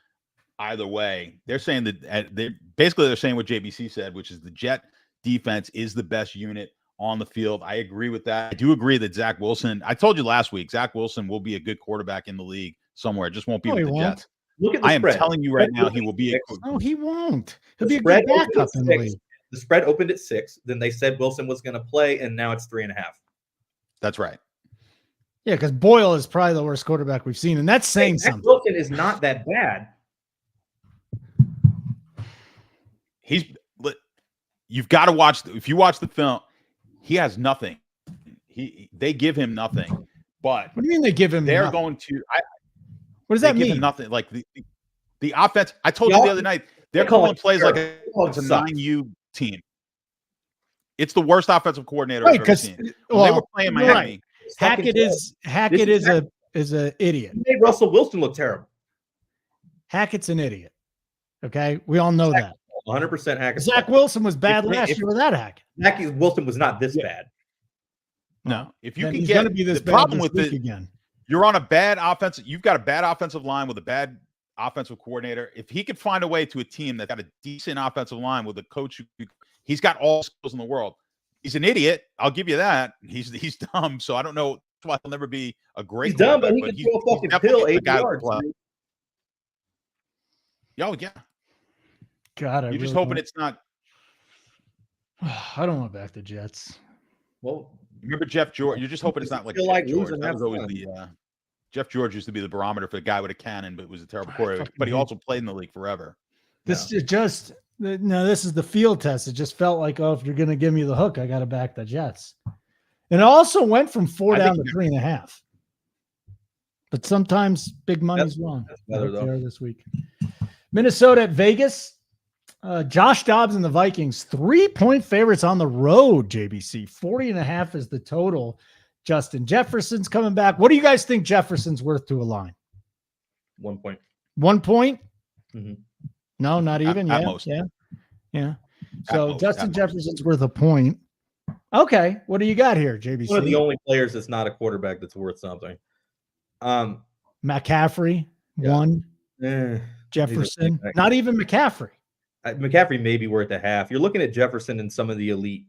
either way. They're saying that they're saying what JBC said, which is the Jet defense is the best unit on the field. I agree with that. I do agree that Zach Wilson, I told you last week, Zach Wilson will be a good quarterback in the league somewhere. It just won't be with the Jets. Look at the I spread. am telling you right now, he will be a No, he won't. He'll The be a good spread opened backup at in the 6. league. The spread opened at 6. Then they said Wilson was going to play, and now it's 3.5. That's right. Yeah, because Boyle is probably the worst quarterback we've seen, and that's saying Zach something. Wilson is not that bad. You've got to watch. If you watch the film, he has nothing. They give him nothing. But What do you mean they give him? they're nothing? going to. What does They that give him mean? nothing. Like the offense. I told you the other night. They're calling plays like it's a 9U team. It's the worst offensive coordinator Right, I've ever because seen. When they were playing you're Miami. right. Hackett is a idiot. He made Russell Wilson look terrible. Hackett's an idiot. Okay, we all know that. 100% Hackett. Zach Wilson was bad If- last if- year without Hackett. Zach Wilson was not this bad. No, if you Then can he's get going to be this the bad problem this with week it, again. you're on a bad offensive. You've got a bad offensive line with a bad offensive coordinator. If he could find a way to a team that got a decent offensive line with a coach, he's got all the skills in the world. He's an idiot. I'll give you that. He's dumb. So I don't know why he'll never be a great. He's dumb, but he quarterback, can throw a fucking definitely pill the 80 guy to yards. play. dude. Oh yeah, God, you're just hoping it's not. I don't want back the Jets. Well, Remember Jeff George? You're just hoping it's not like Feel Jeff like George. losing, That was have always fun. the Jeff George used to be the barometer for a guy with a cannon, but was a terrible I quarterback. fucking But he hate also played in the league forever. This is just this is the field test. It just felt like, oh, if you're going to give me the hook, I got to back the Jets. And it also went from 4 I down think to 3.5. But sometimes big money's wrong. that's better, Like they though. are this week. Minnesota at Vegas. Josh Dobbs and the Vikings, 3-point favorites on the road, JBC. 40.5 is the total. Justin Jefferson's coming back. What do you guys think Jefferson's worth to a line? 1 point. 1 point? Mhm. No, not even. At Yeah, most. yeah. So most, Justin at most. Jefferson's worth a point. Okay, what do you got here, JBC? One of the only players that's not a quarterback that's worth something. McCaffrey, Yeah. 1. eh, Jefferson, back. not even McCaffrey. McCaffrey may be worth a half. You're looking at Jefferson and some of the elite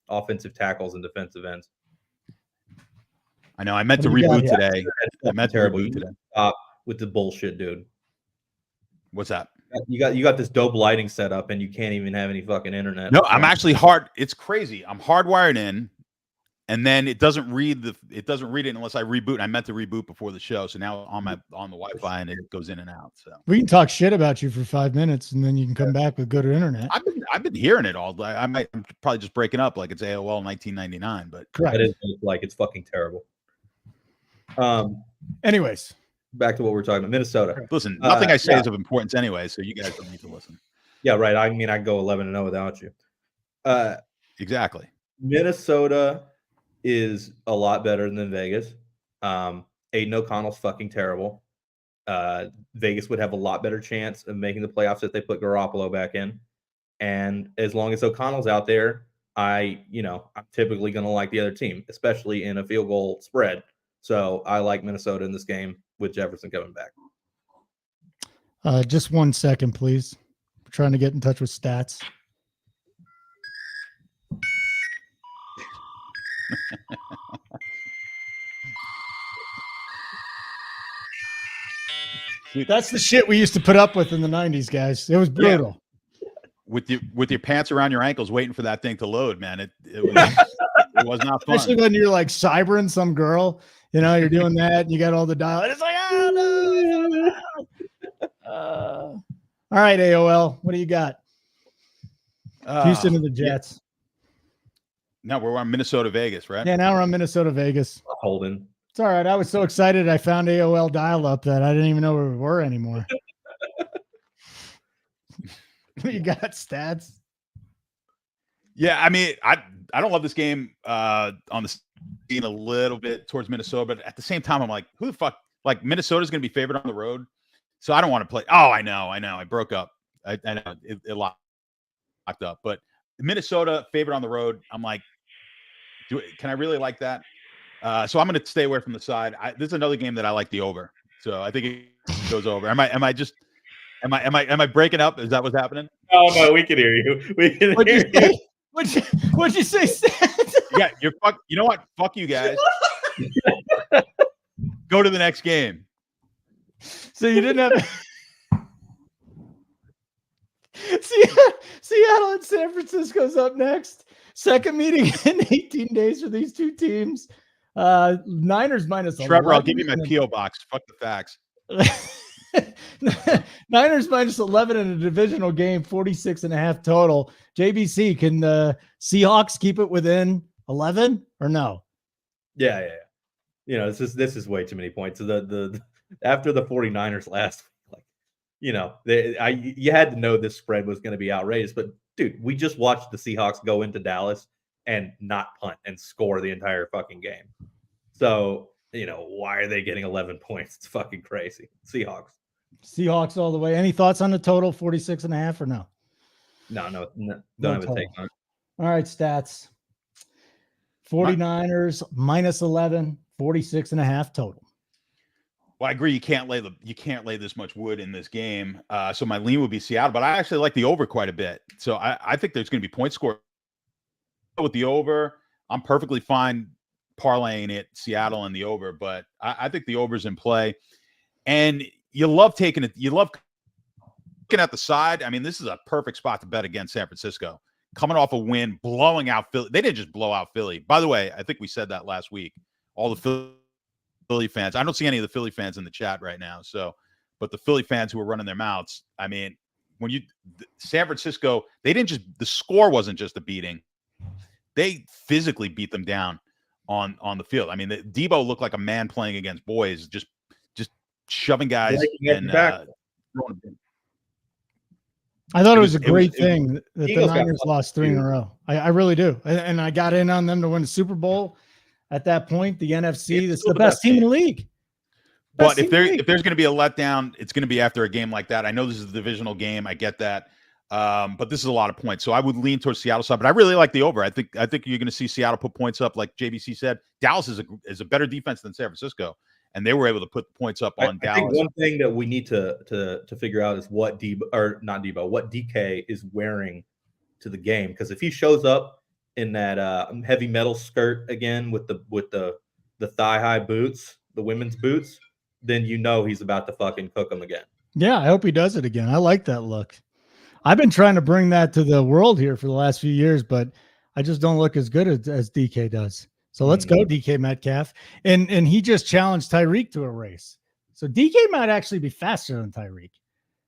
offensive tackles and defensive ends. I know. I meant to What do you got reboot here? today. I meant to Terrible. reboot You today. stop with the bullshit, dude. What's that? You got this dope lighting set up, and you can't even have any fucking internet. No, I'm actually hard. It's crazy. I'm hardwired in, and then it doesn't read it unless I reboot. And I meant to reboot before the show, so now on the Wi-Fi and it goes in and out. So We can talk shit about you for 5 minutes, and then you can come back with good internet. I've been hearing it all. I'm probably just breaking up like it's AOL 1999, but Correct. That is what it's like. It's fucking terrible. Anyways, Back to what we're talking about. Minnesota. listen, nothing I say yeah. is of importance anyway, so you guys don't need to listen. Yeah, right. I mean, I'd go 11-0 without you. Exactly. Minnesota is a lot better than Vegas. Aiden O'Connell's fucking terrible. Vegas would have a lot better chance of making the playoffs if they put Garoppolo back in. And as long as O'Connell's out there, I'm typically going to like the other team, especially in a field goal spread. So I like Minnesota in this game with Jefferson coming back. just 1 second, please. We're trying to get in touch with Stats. That's the shit we used to put up with in the 90s, guys. It was brutal. With your pants around your ankles, waiting for that thing to load, man. It was not fun. Especially when you're like cybering some girl, you're doing that and you got all the dial. It's like, oh no. All right, AOL, what do you got? Houston and the Jets. No, we're on Minnesota, Vegas, right? Yeah, now we're on Minnesota, Vegas. Holden. It's all right. I was so excited I found AOL dial-up that I didn't even know where we were anymore. What you got, Stats? Yeah, I mean, I don't love this game on the scene a little bit towards Minnesota, but at the same time, I'm like, who the fuck? Like, Minnesota's going to be favored on the road, so I don't want to play. Oh, I know. I broke up. I know it lost locked up. But Minnesota favorite on the road, I'm like, can I really like that? So I'm going to stay away from the side. This is another game that I like the over. So I think it goes over. Am I breaking up? Is that what's happening? No, we can hear you. We can hear you. What'd you say, Stats? Yeah, you know what? Fuck you guys. Go to the next game. So you didn't have Seattle and San Francisco's up next. Second meeting in 18 days for these two teams. Niners minus Trevor, 11. I'll give you my P.O. box. Fuck the facts. Niners minus 11 in a divisional game, 46.5 total. JBC, can the Seahawks keep it within 11 or no? Yeah. This is way too many points. The after the 49ers last week, you had to know this spread was going to be outrageous. But dude, we just watched the Seahawks go into Dallas and not punt and score the entire fucking game. So, why are they getting 11 points? It's fucking crazy. Seahawks all the way. Any thoughts on the total, 46.5 or no? No, don't have a take on it. All right, Stats. 49ers minus 11, 46.5 total. Well, I agree. You can't lay this much wood in this game. So my lean would be Seattle, but I actually like the over quite a bit. So I think there's going to be points scored with the over. I'm perfectly fine parlaying it Seattle and the over, but I think the over's in play. And you love taking it. You love looking at the side. I mean, this is a perfect spot to bet against San Francisco. Coming off a win, blowing out Philly. They didn't just blow out Philly. By the way, I think we said that last week. All the Philly fans. I don't see any of the Philly fans in the chat right now. So, but the Philly fans who are running their mouths. I mean, San Francisco, the score wasn't just a beating. They physically beat them down on the field. I mean, Debo looked like a man playing against boys, just shoving guys and throwing them. I thought it was a great thing that the Niners lost 3 in a row. I really do. And I got in on them to win the Super Bowl at that point. The NFC, it's the best team in the league. But if there's going to be a letdown, it's going to be after a game like that. I know this is a divisional game. I get that. But this is a lot of points. So I would lean towards Seattle side, but I really like the over. I think you're going to see Seattle put points up. Like JBC said, Dallas is a better defense than San Francisco. And they were able to put the points up on Dallas. I think one thing that we need to figure out is what DK is wearing to the game. Because if he shows up in that heavy metal skirt again with the thigh high boots, the women's boots, then he's about to fucking cook them again. Yeah, I hope he does it again. I like that look. I've been trying to bring that to the world here for the last few years, but I just don't look as good as DK does. So let's go, DK Metcalf. And he just challenged Tyreek to a race. So DK might actually be faster than Tyreek.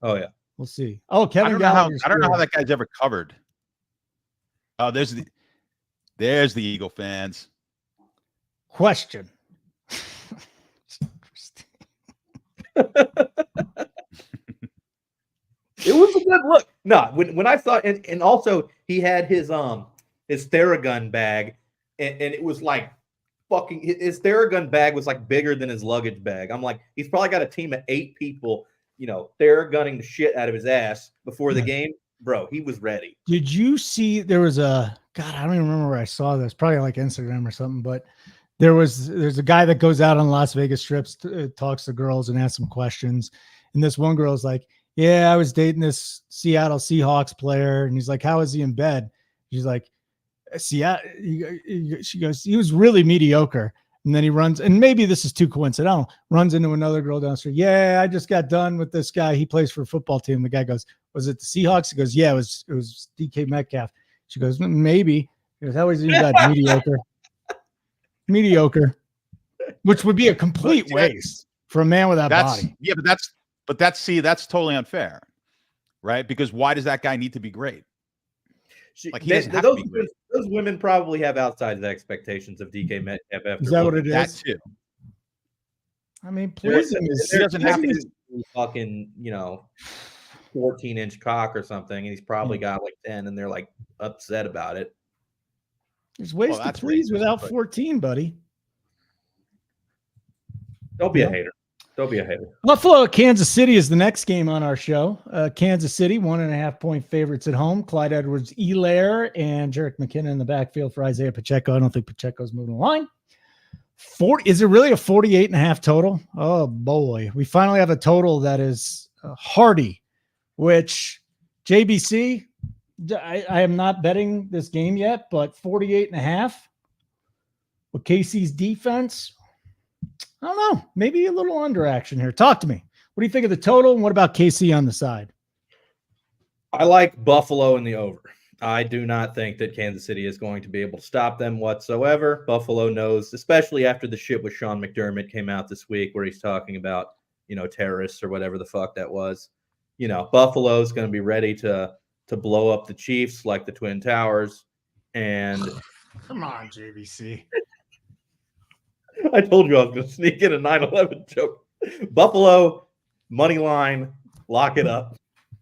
Oh, yeah. We'll see. Oh, Kevin Gallagher. I don't know how that guy's ever covered. Oh, there's the Eagle fans. Question. It was a good look. No, when I saw and also he had his Theragun bag. And it was like fucking his Theragun bag was like bigger than his luggage bag. I'm like, he's probably got a team of 8 people, Theragunning the shit out of his ass before the game. Bro, he was ready. Did you see there was I don't even remember where I saw this, probably like Instagram or something, but there's a guy that goes out on Las Vegas strips, talks to girls and asks them questions. And this one girl's like, yeah, I was dating this Seattle Seahawks player. And he's like, how is he in bed? She's like, she goes, he was really mediocre. And then he runs, and maybe this is too coincidental, runs into another girl down the street. Yeah, I just got done with this guy. He plays for a football team. The guy goes, was it the Seahawks? He goes, yeah, it was DK Metcalf. She goes, maybe. He goes, how is he that mediocre? Mediocre, which would be a complete waste for a man with that body. Yeah, but that's totally unfair, right? Because why does that guy need to be great? Those women probably have outside expectations of DK Metcalf. Is that what it is? That too. I mean, please. He doesn't have to fucking 14-inch cock or something, and he's probably got like 10, and they're like upset about it. There's ways to please without 14, buddy. Don't be a hater. Don't be a hater. Buffalo at Kansas City is the next game on our show. Kansas City, 1.5-point favorites at home. Clyde Edwards-Helaire and Jerick McKinnon in the backfield for Isaiah Pacheco. I don't think Pacheco's moving the line. Is it really a 48.5 total? Oh, boy. We finally have a total that is hearty, which JBC, I am not betting this game yet, but 48.5 with KC's defense, I don't know. Maybe a little under action here. Talk to me. What do you think of the total, and what about KC on the side? I like Buffalo in the over. I do not think that Kansas City is going to be able to stop them whatsoever. Buffalo knows, especially after the shit with Sean McDermott came out this week where he's talking about, terrorists or whatever the fuck that was. Buffalo's going to be ready to blow up the Chiefs like the Twin Towers. And come on, JBC. I told you I was going to sneak in a 9/11 joke. Buffalo, money line, lock it up.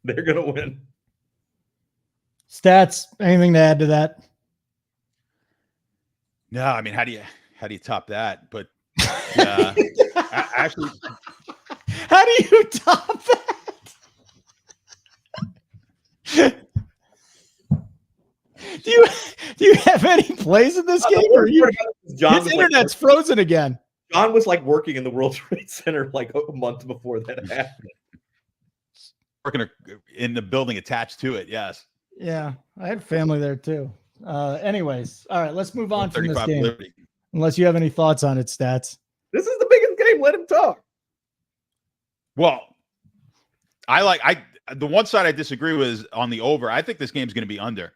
They're going to win. Stats, anything to add to that? No, I mean, how do you top that? But actually, how do you top that? Do you have any plays in this game? Or his internet's frozen again. John was like working in the World Trade Center like a month before that happened. Working in the building attached to it, yes. Yeah, I had family there too. Anyways, all right, let's move on from this game. Liberty. Unless you have any thoughts on it, Stats. This is the biggest game. Let him talk. Well, the one side I disagree with is on the over. I think this game's going to be under.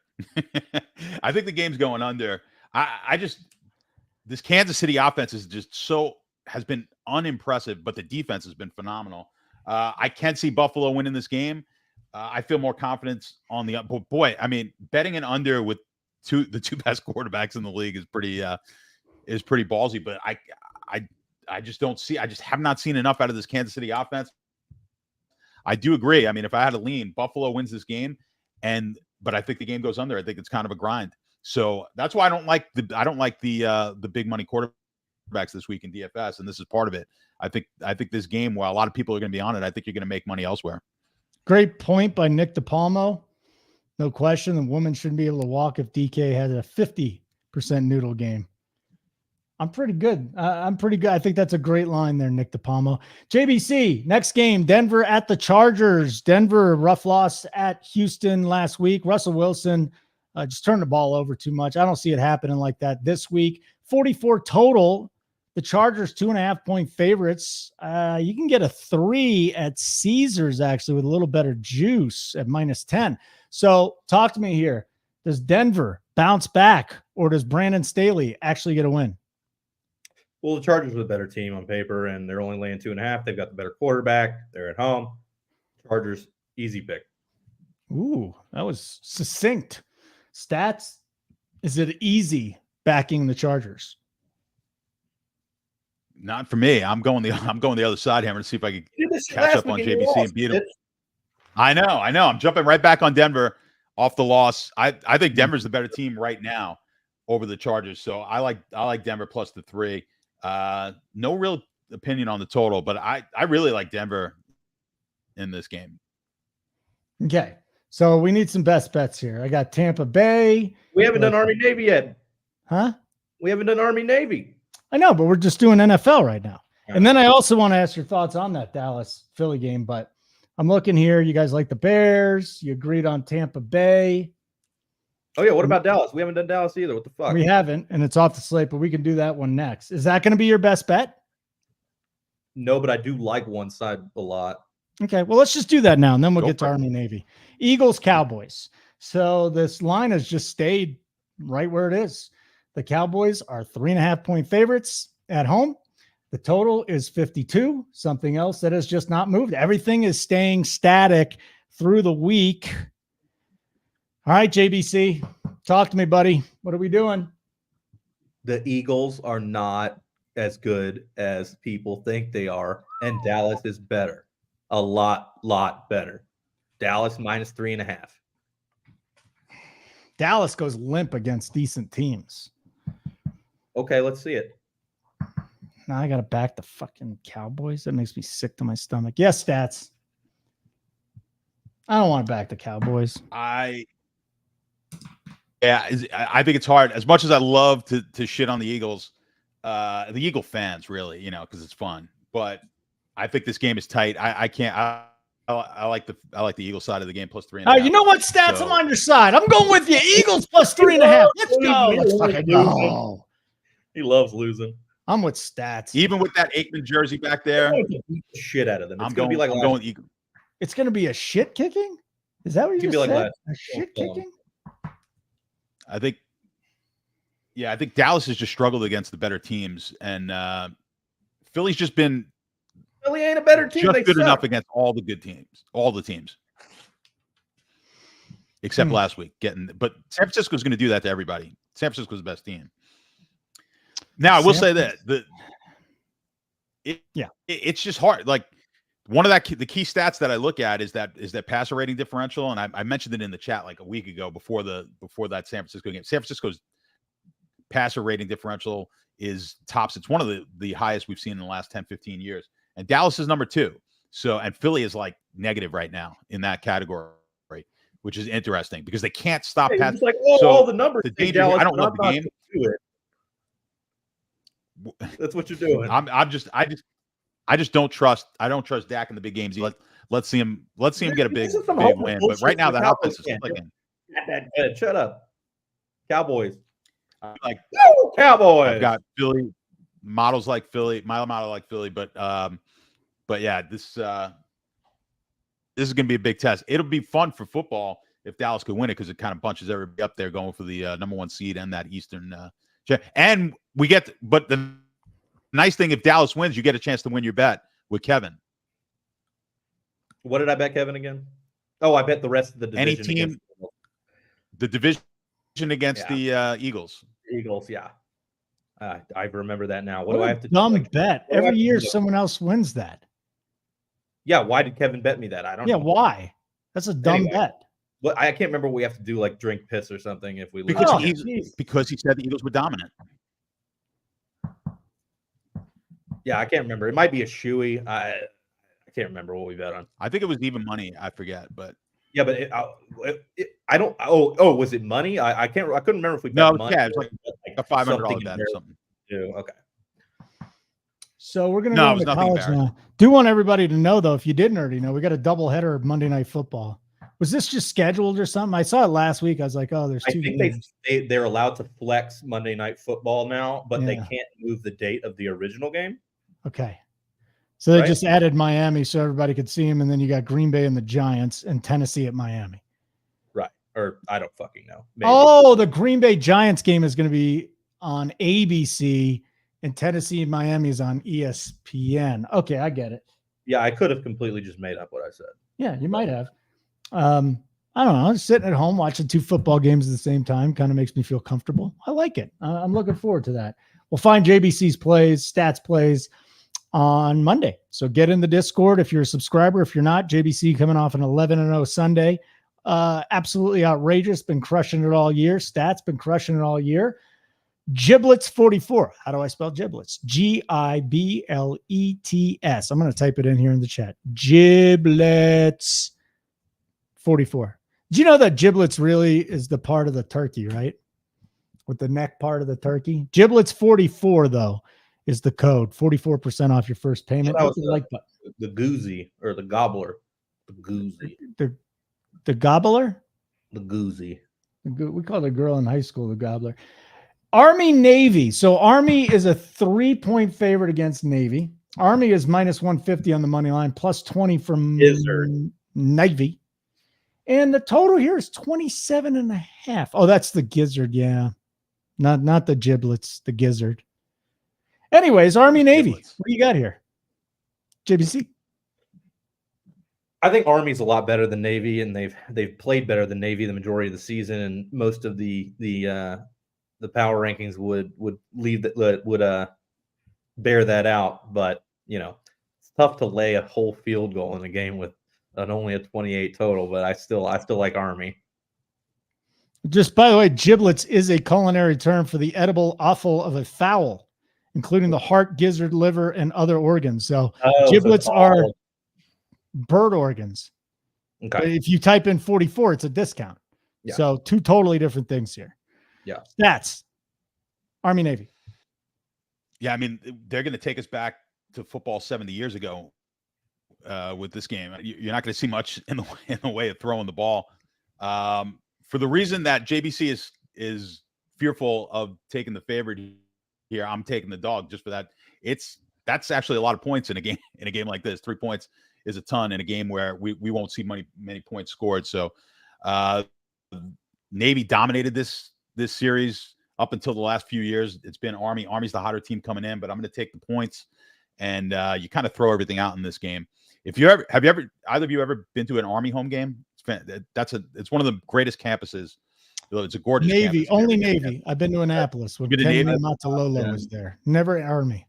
I think the game's going under. This Kansas City offense is has been unimpressive, but the defense has been phenomenal. I can see Buffalo winning this game. I feel more confidence on the boy. I mean, betting an under with the two best quarterbacks in the league is pretty ballsy. But I just don't see. I just have not seen enough out of this Kansas City offense. I do agree. I mean, if I had to lean, Buffalo wins this game, but I think the game goes under. I think it's kind of a grind. So that's why I don't like the big money quarterbacks this week in DFS, and this is part of it. I think this game, while a lot of people are going to be on it, I think you're going to make money elsewhere. Great point by Nick DePalmo. No question, the woman shouldn't be able to walk if DK has a 50% noodle game. I'm pretty good. I think that's a great line there, Nick DePalmo. JBC, next game, Denver at the Chargers. Denver, rough loss at Houston last week. Russell Wilson just turned the ball over too much. I don't see it happening like that this week. 44 total. The Chargers, 2.5-point favorites. You can get a 3 at Caesars, actually, with a little better juice at -10. So talk to me here. Does Denver bounce back, or does Brandon Staley actually get a win? Well, the Chargers are the better team on paper, and they're only laying 2.5. They've got the better quarterback. They're at home. Chargers, easy pick. Ooh, that was succinct. Stats, is it easy backing the Chargers? Not for me. I'm going the other side here to see if I can catch up on JBC and beat him. I know. I'm jumping right back on Denver off the loss. I think Denver's the better team right now over the Chargers. So I like Denver plus the 3. No real opinion on the total, but I really like Denver in this game. Okay. So we need some best bets here. I got Tampa Bay. We haven't done Army Navy yet. Huh? We haven't done Army Navy. I know, but we're just doing NFL right now. And then I also want to ask your thoughts on that Dallas-Philly game, but I'm looking here. You guys like the Bears. You agreed on Tampa Bay. Oh, yeah. What about Dallas? We haven't done Dallas either. What the fuck? We haven't, and it's off the slate, but we can do that one next. Is that going to be your best bet? No, but I do like one side a lot. Okay, well, let's just do that now, and then we'll get to Army Navy. Eagles, Cowboys. So this line has just stayed right where it is. The Cowboys are 3.5-point favorites at home. The total is 52, something else that has just not moved. Everything is staying static through the week. All right, JBC, talk to me, buddy. What are we doing? The Eagles are not as good as people think they are, and Dallas is better. A lot better. Dallas -3.5. Dallas goes limp against decent teams. Okay, let's see it. Now I got to back the fucking Cowboys. That makes me sick to my stomach. Yes, Stats. I don't want to back the Cowboys. I think it's hard. As much as I love to shit on the Eagles, the Eagle fans really, because it's fun. But I think this game is tight. I can't. I like the Eagles side of the game plus 3.5. You know what, Stats? I'm on your side. I'm going with you. Eagles plus 3.5. Let's go. Let's fucking go. He loves losing. I'm with Stats. Even with that Aikman jersey back there, beat the shit out of them. I'm going with Eagles. It's going to be a shit kicking? Is that what you just said? A shit kicking? I think Dallas has just struggled against the better teams, and Philly's just been Philly ain't a better team. Just good enough against all the good teams, all the teams, except last week. But San Francisco's going to do that to everybody. San Francisco's the best team. Now I will say that it's just hard. Like one of the key stats that I look at is that passer rating differential, and I mentioned it in the chat like a week ago before that San Francisco game. San Francisco's passer rating differential is tops. It's one of the highest we've seen in the last 10, 15 years. And Dallas is number 2. So, and Philly is like negative right now in that category, which is interesting because they can't stop passing. Like, all the numbers. The danger, Dallas, I don't love the game. That's what you're doing. I just don't trust. I don't trust Dak in the big games. Let's see him get a big win. But right now, that offense is clicking. Shut up, Cowboys. Cowboys. I've got Philly models like Philly, my model like Philly, but yeah, this is going to be a big test. It'll be fun for football if Dallas could win it because it kind of bunches everybody up there going for the number 1 seed and that Eastern. And but the nice thing, if Dallas wins, you get a chance to win your bet with Kevin. What did I bet Kevin again? Oh, I bet the rest of the division. Any team, the division against the Eagles. Eagles, yeah. I remember that now. What do I have to do? Dumb bet. Every year someone else wins that. Yeah, why did Kevin bet me that? I don't know. Yeah, why? That's a dumb bet. Well, I can't remember what we have to do, like drink piss or something if we lose. Because he said the Eagles were dominant. Yeah, I can't remember. It might be a shoey. I can't remember what we bet on. I think it was even money. I forget, but yeah, but I don't. Oh, was it money? I can't. I couldn't remember if we bet money. Yeah, it was like a $500 bet or something. Okay. So we're going to go into college now. Do want everybody to know, though, if you didn't already know, we got a doubleheader of Monday Night Football. Was this just scheduled or something? I saw it last week. I was like, oh, there's 2 games. I think they're allowed to flex Monday Night Football now, but they can't move the date of the original game. Okay. So they just added Miami so everybody could see them, and then you got Green Bay and the Giants and Tennessee at Miami. Right. Or I don't fucking know. Maybe. Oh, the Green Bay Giants game is going to be on ABC, and Tennessee and Miami is on ESPN. Okay, I get it. Yeah, I could have completely just made up what I said. Yeah, you might have. I don't know. I'm sitting at home watching 2 football games at the same time. Kind of makes me feel comfortable. I like it. I'm looking forward to that. We'll find JBC's plays, stats plays on Monday. So get in the Discord if you're a subscriber. If you're not, JBC coming off an 11-0 Sunday. Absolutely outrageous. Been crushing it all year. Stats been crushing it all year. Giblets 44. How do I spell giblets? Giblets. I'm going to type it in here in the chat. Giblets 44. Do you know that giblets really is the part of the turkey, right? With the neck part of the turkey. Giblets 44, though, is the code. 44% off your first payment. The goozy or the gobbler. The goozy. The gobbler? The goozy. We called a girl in high school the gobbler. Army Navy. So Army is a 3-point favorite against Navy. Army is minus 150 on the money line, plus 20 from Navy. And the total here is 27.5. Oh, that's the gizzard. Yeah. Not the giblets, the gizzard. Anyways, Army Navy. Giblets. What do you got here? JBC. I think Army's a lot better than Navy, and they've played better than Navy the majority of the season, and most of the power rankings would bear that out. But it's tough to lay a whole field goal in a game with only a 28 total. But I still like Army. Just by the way, giblets is a culinary term for the edible offal of a fowl. including the heart, gizzard, liver, and other organs. So Oh, giblets so are bird organs. okay. But if you type in 44, it's a discount. Yeah. So two totally different things here. Yeah. Stats. Army, Navy. Yeah, I mean, they're going to take us back to football 70 years ago with this game. You're not going to see much in the way of throwing the ball. For the reason that JBC is fearful of taking the favorite here, I'm taking the dog just for that. That's actually a lot of points in a game like this. 3 points is a ton in a game where we won't see many points scored. So Navy dominated this series up until the last few years. It's been Army. Army's the hotter team coming in, but I'm going to take the points. And you kind of throw everything out in this game. Have you ever either of you ever been to an Army home game? It's one of the greatest campuses. It's a gorgeous Navy, campus. only Navy. I've been to Annapolis when Kenny Matalolo was there. Never Army.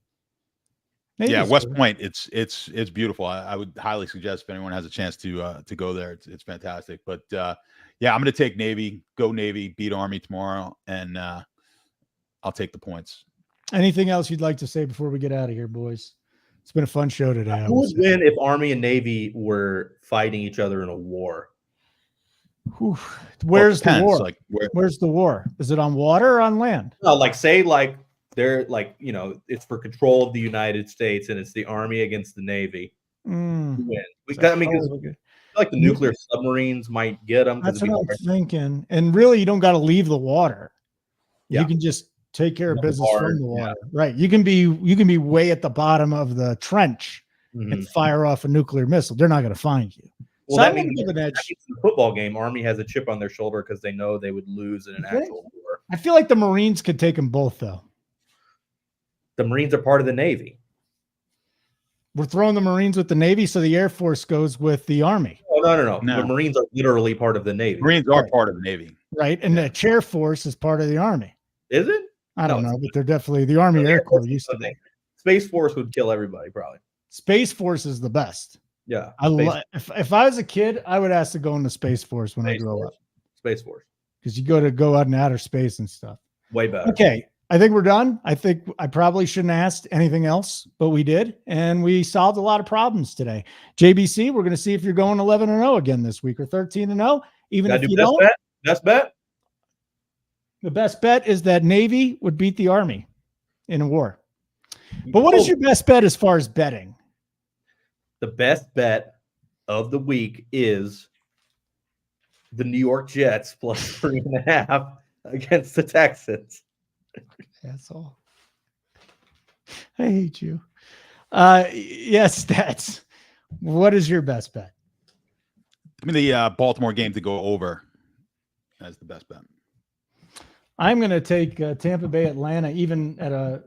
Navy's yeah, West cool. Point. It's beautiful. I would highly suggest if anyone has a chance to go there. It's fantastic. But yeah, I'm going to take Navy. Go Navy. Beat Army tomorrow, and I'll take the points. Anything else you'd like to say before we get out of here, boys? It's been a fun show today. Who would win if Army and Navy were fighting each other in a war? Whew. Where's the war? Like, where's the war? Is it on water or on land? No, like say like they're like, you know, it's for control of the United States and it's the Army against the Navy. Who wins? I mean, because like the nuclear submarines might get them. That's what I'm thinking. And really, you don't got to leave the water. Yeah. You can just take care of business from the water. Yeah. Right. You can be way at the bottom of the trench and fire off a nuclear missile. They're not going to find you. Well, so that means in the football game, Army has a chip on their shoulder because they know they would lose in an actual war. I feel like the Marines could take them both, though. The Marines are part of the Navy. We're throwing the Marines with the Navy, so the Air Force goes with the Army. Oh, no. The Marines are literally part of the Navy. Marines are part of the Navy. Right. And the Chair Force is part of the Army. Is it? I don't know, but they're definitely the Army Air Corps used to be. Space Force would kill everybody, probably. Space Force is the best. Yeah. If I was a kid, I would ask to go into Space Force when I grow up. Space Force. Because you go out in outer space and stuff. Way better. Okay. I think we're done. I think I probably shouldn't have asked anything else, but we did. And we solved a lot of problems today. JBC, we're going to see if you're going 11-0 again this week or 13-0. Even if you don't. Best bet? The best bet is that Navy would beat the Army in a war. But what is your best bet as far as betting? The best bet of the week is the New York Jets plus 3.5 against the Texans. Asshole. I hate you. Yes, Stats. What is your best bet? I mean, the Baltimore game to go over as the best bet. I'm going to take Tampa Bay, Atlanta, even at a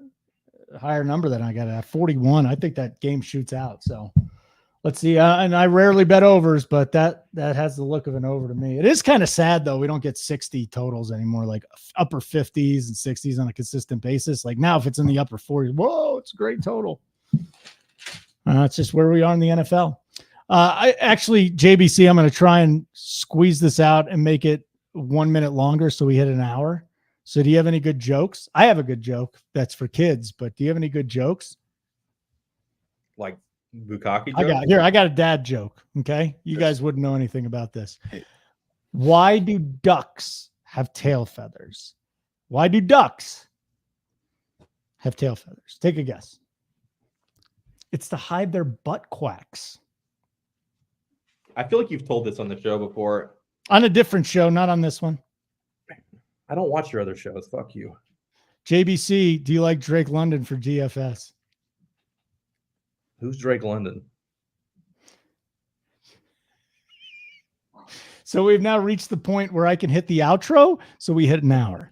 higher number than I got at 41. I think that game shoots out. So let's see. And I rarely bet overs, but that has the look of an over to me. It is kind of sad, though. We don't get 60 totals anymore, like upper 50s and 60s on a consistent basis. Like now, if it's in the upper 40s, whoa, it's a great total. It's just where we are in the NFL. JBC, I'm going to try and squeeze this out and make it 1 minute longer so we hit an hour. So do you have any good jokes? I have a good joke that's for kids, but do you have any good jokes? Like Bukkake joke? I got a dad joke. Okay. You guys wouldn't know anything about this. Why do ducks have tail feathers? Why do ducks have tail feathers? Take a guess. It's to hide their butt quacks. I feel like you've told this on the show before. On a different show, not on this one. I don't watch your other shows. Fuck you. JBC, do you like Drake London for DFS? Who's Drake London? So we've now reached the point where I can hit the outro. So we hit an hour.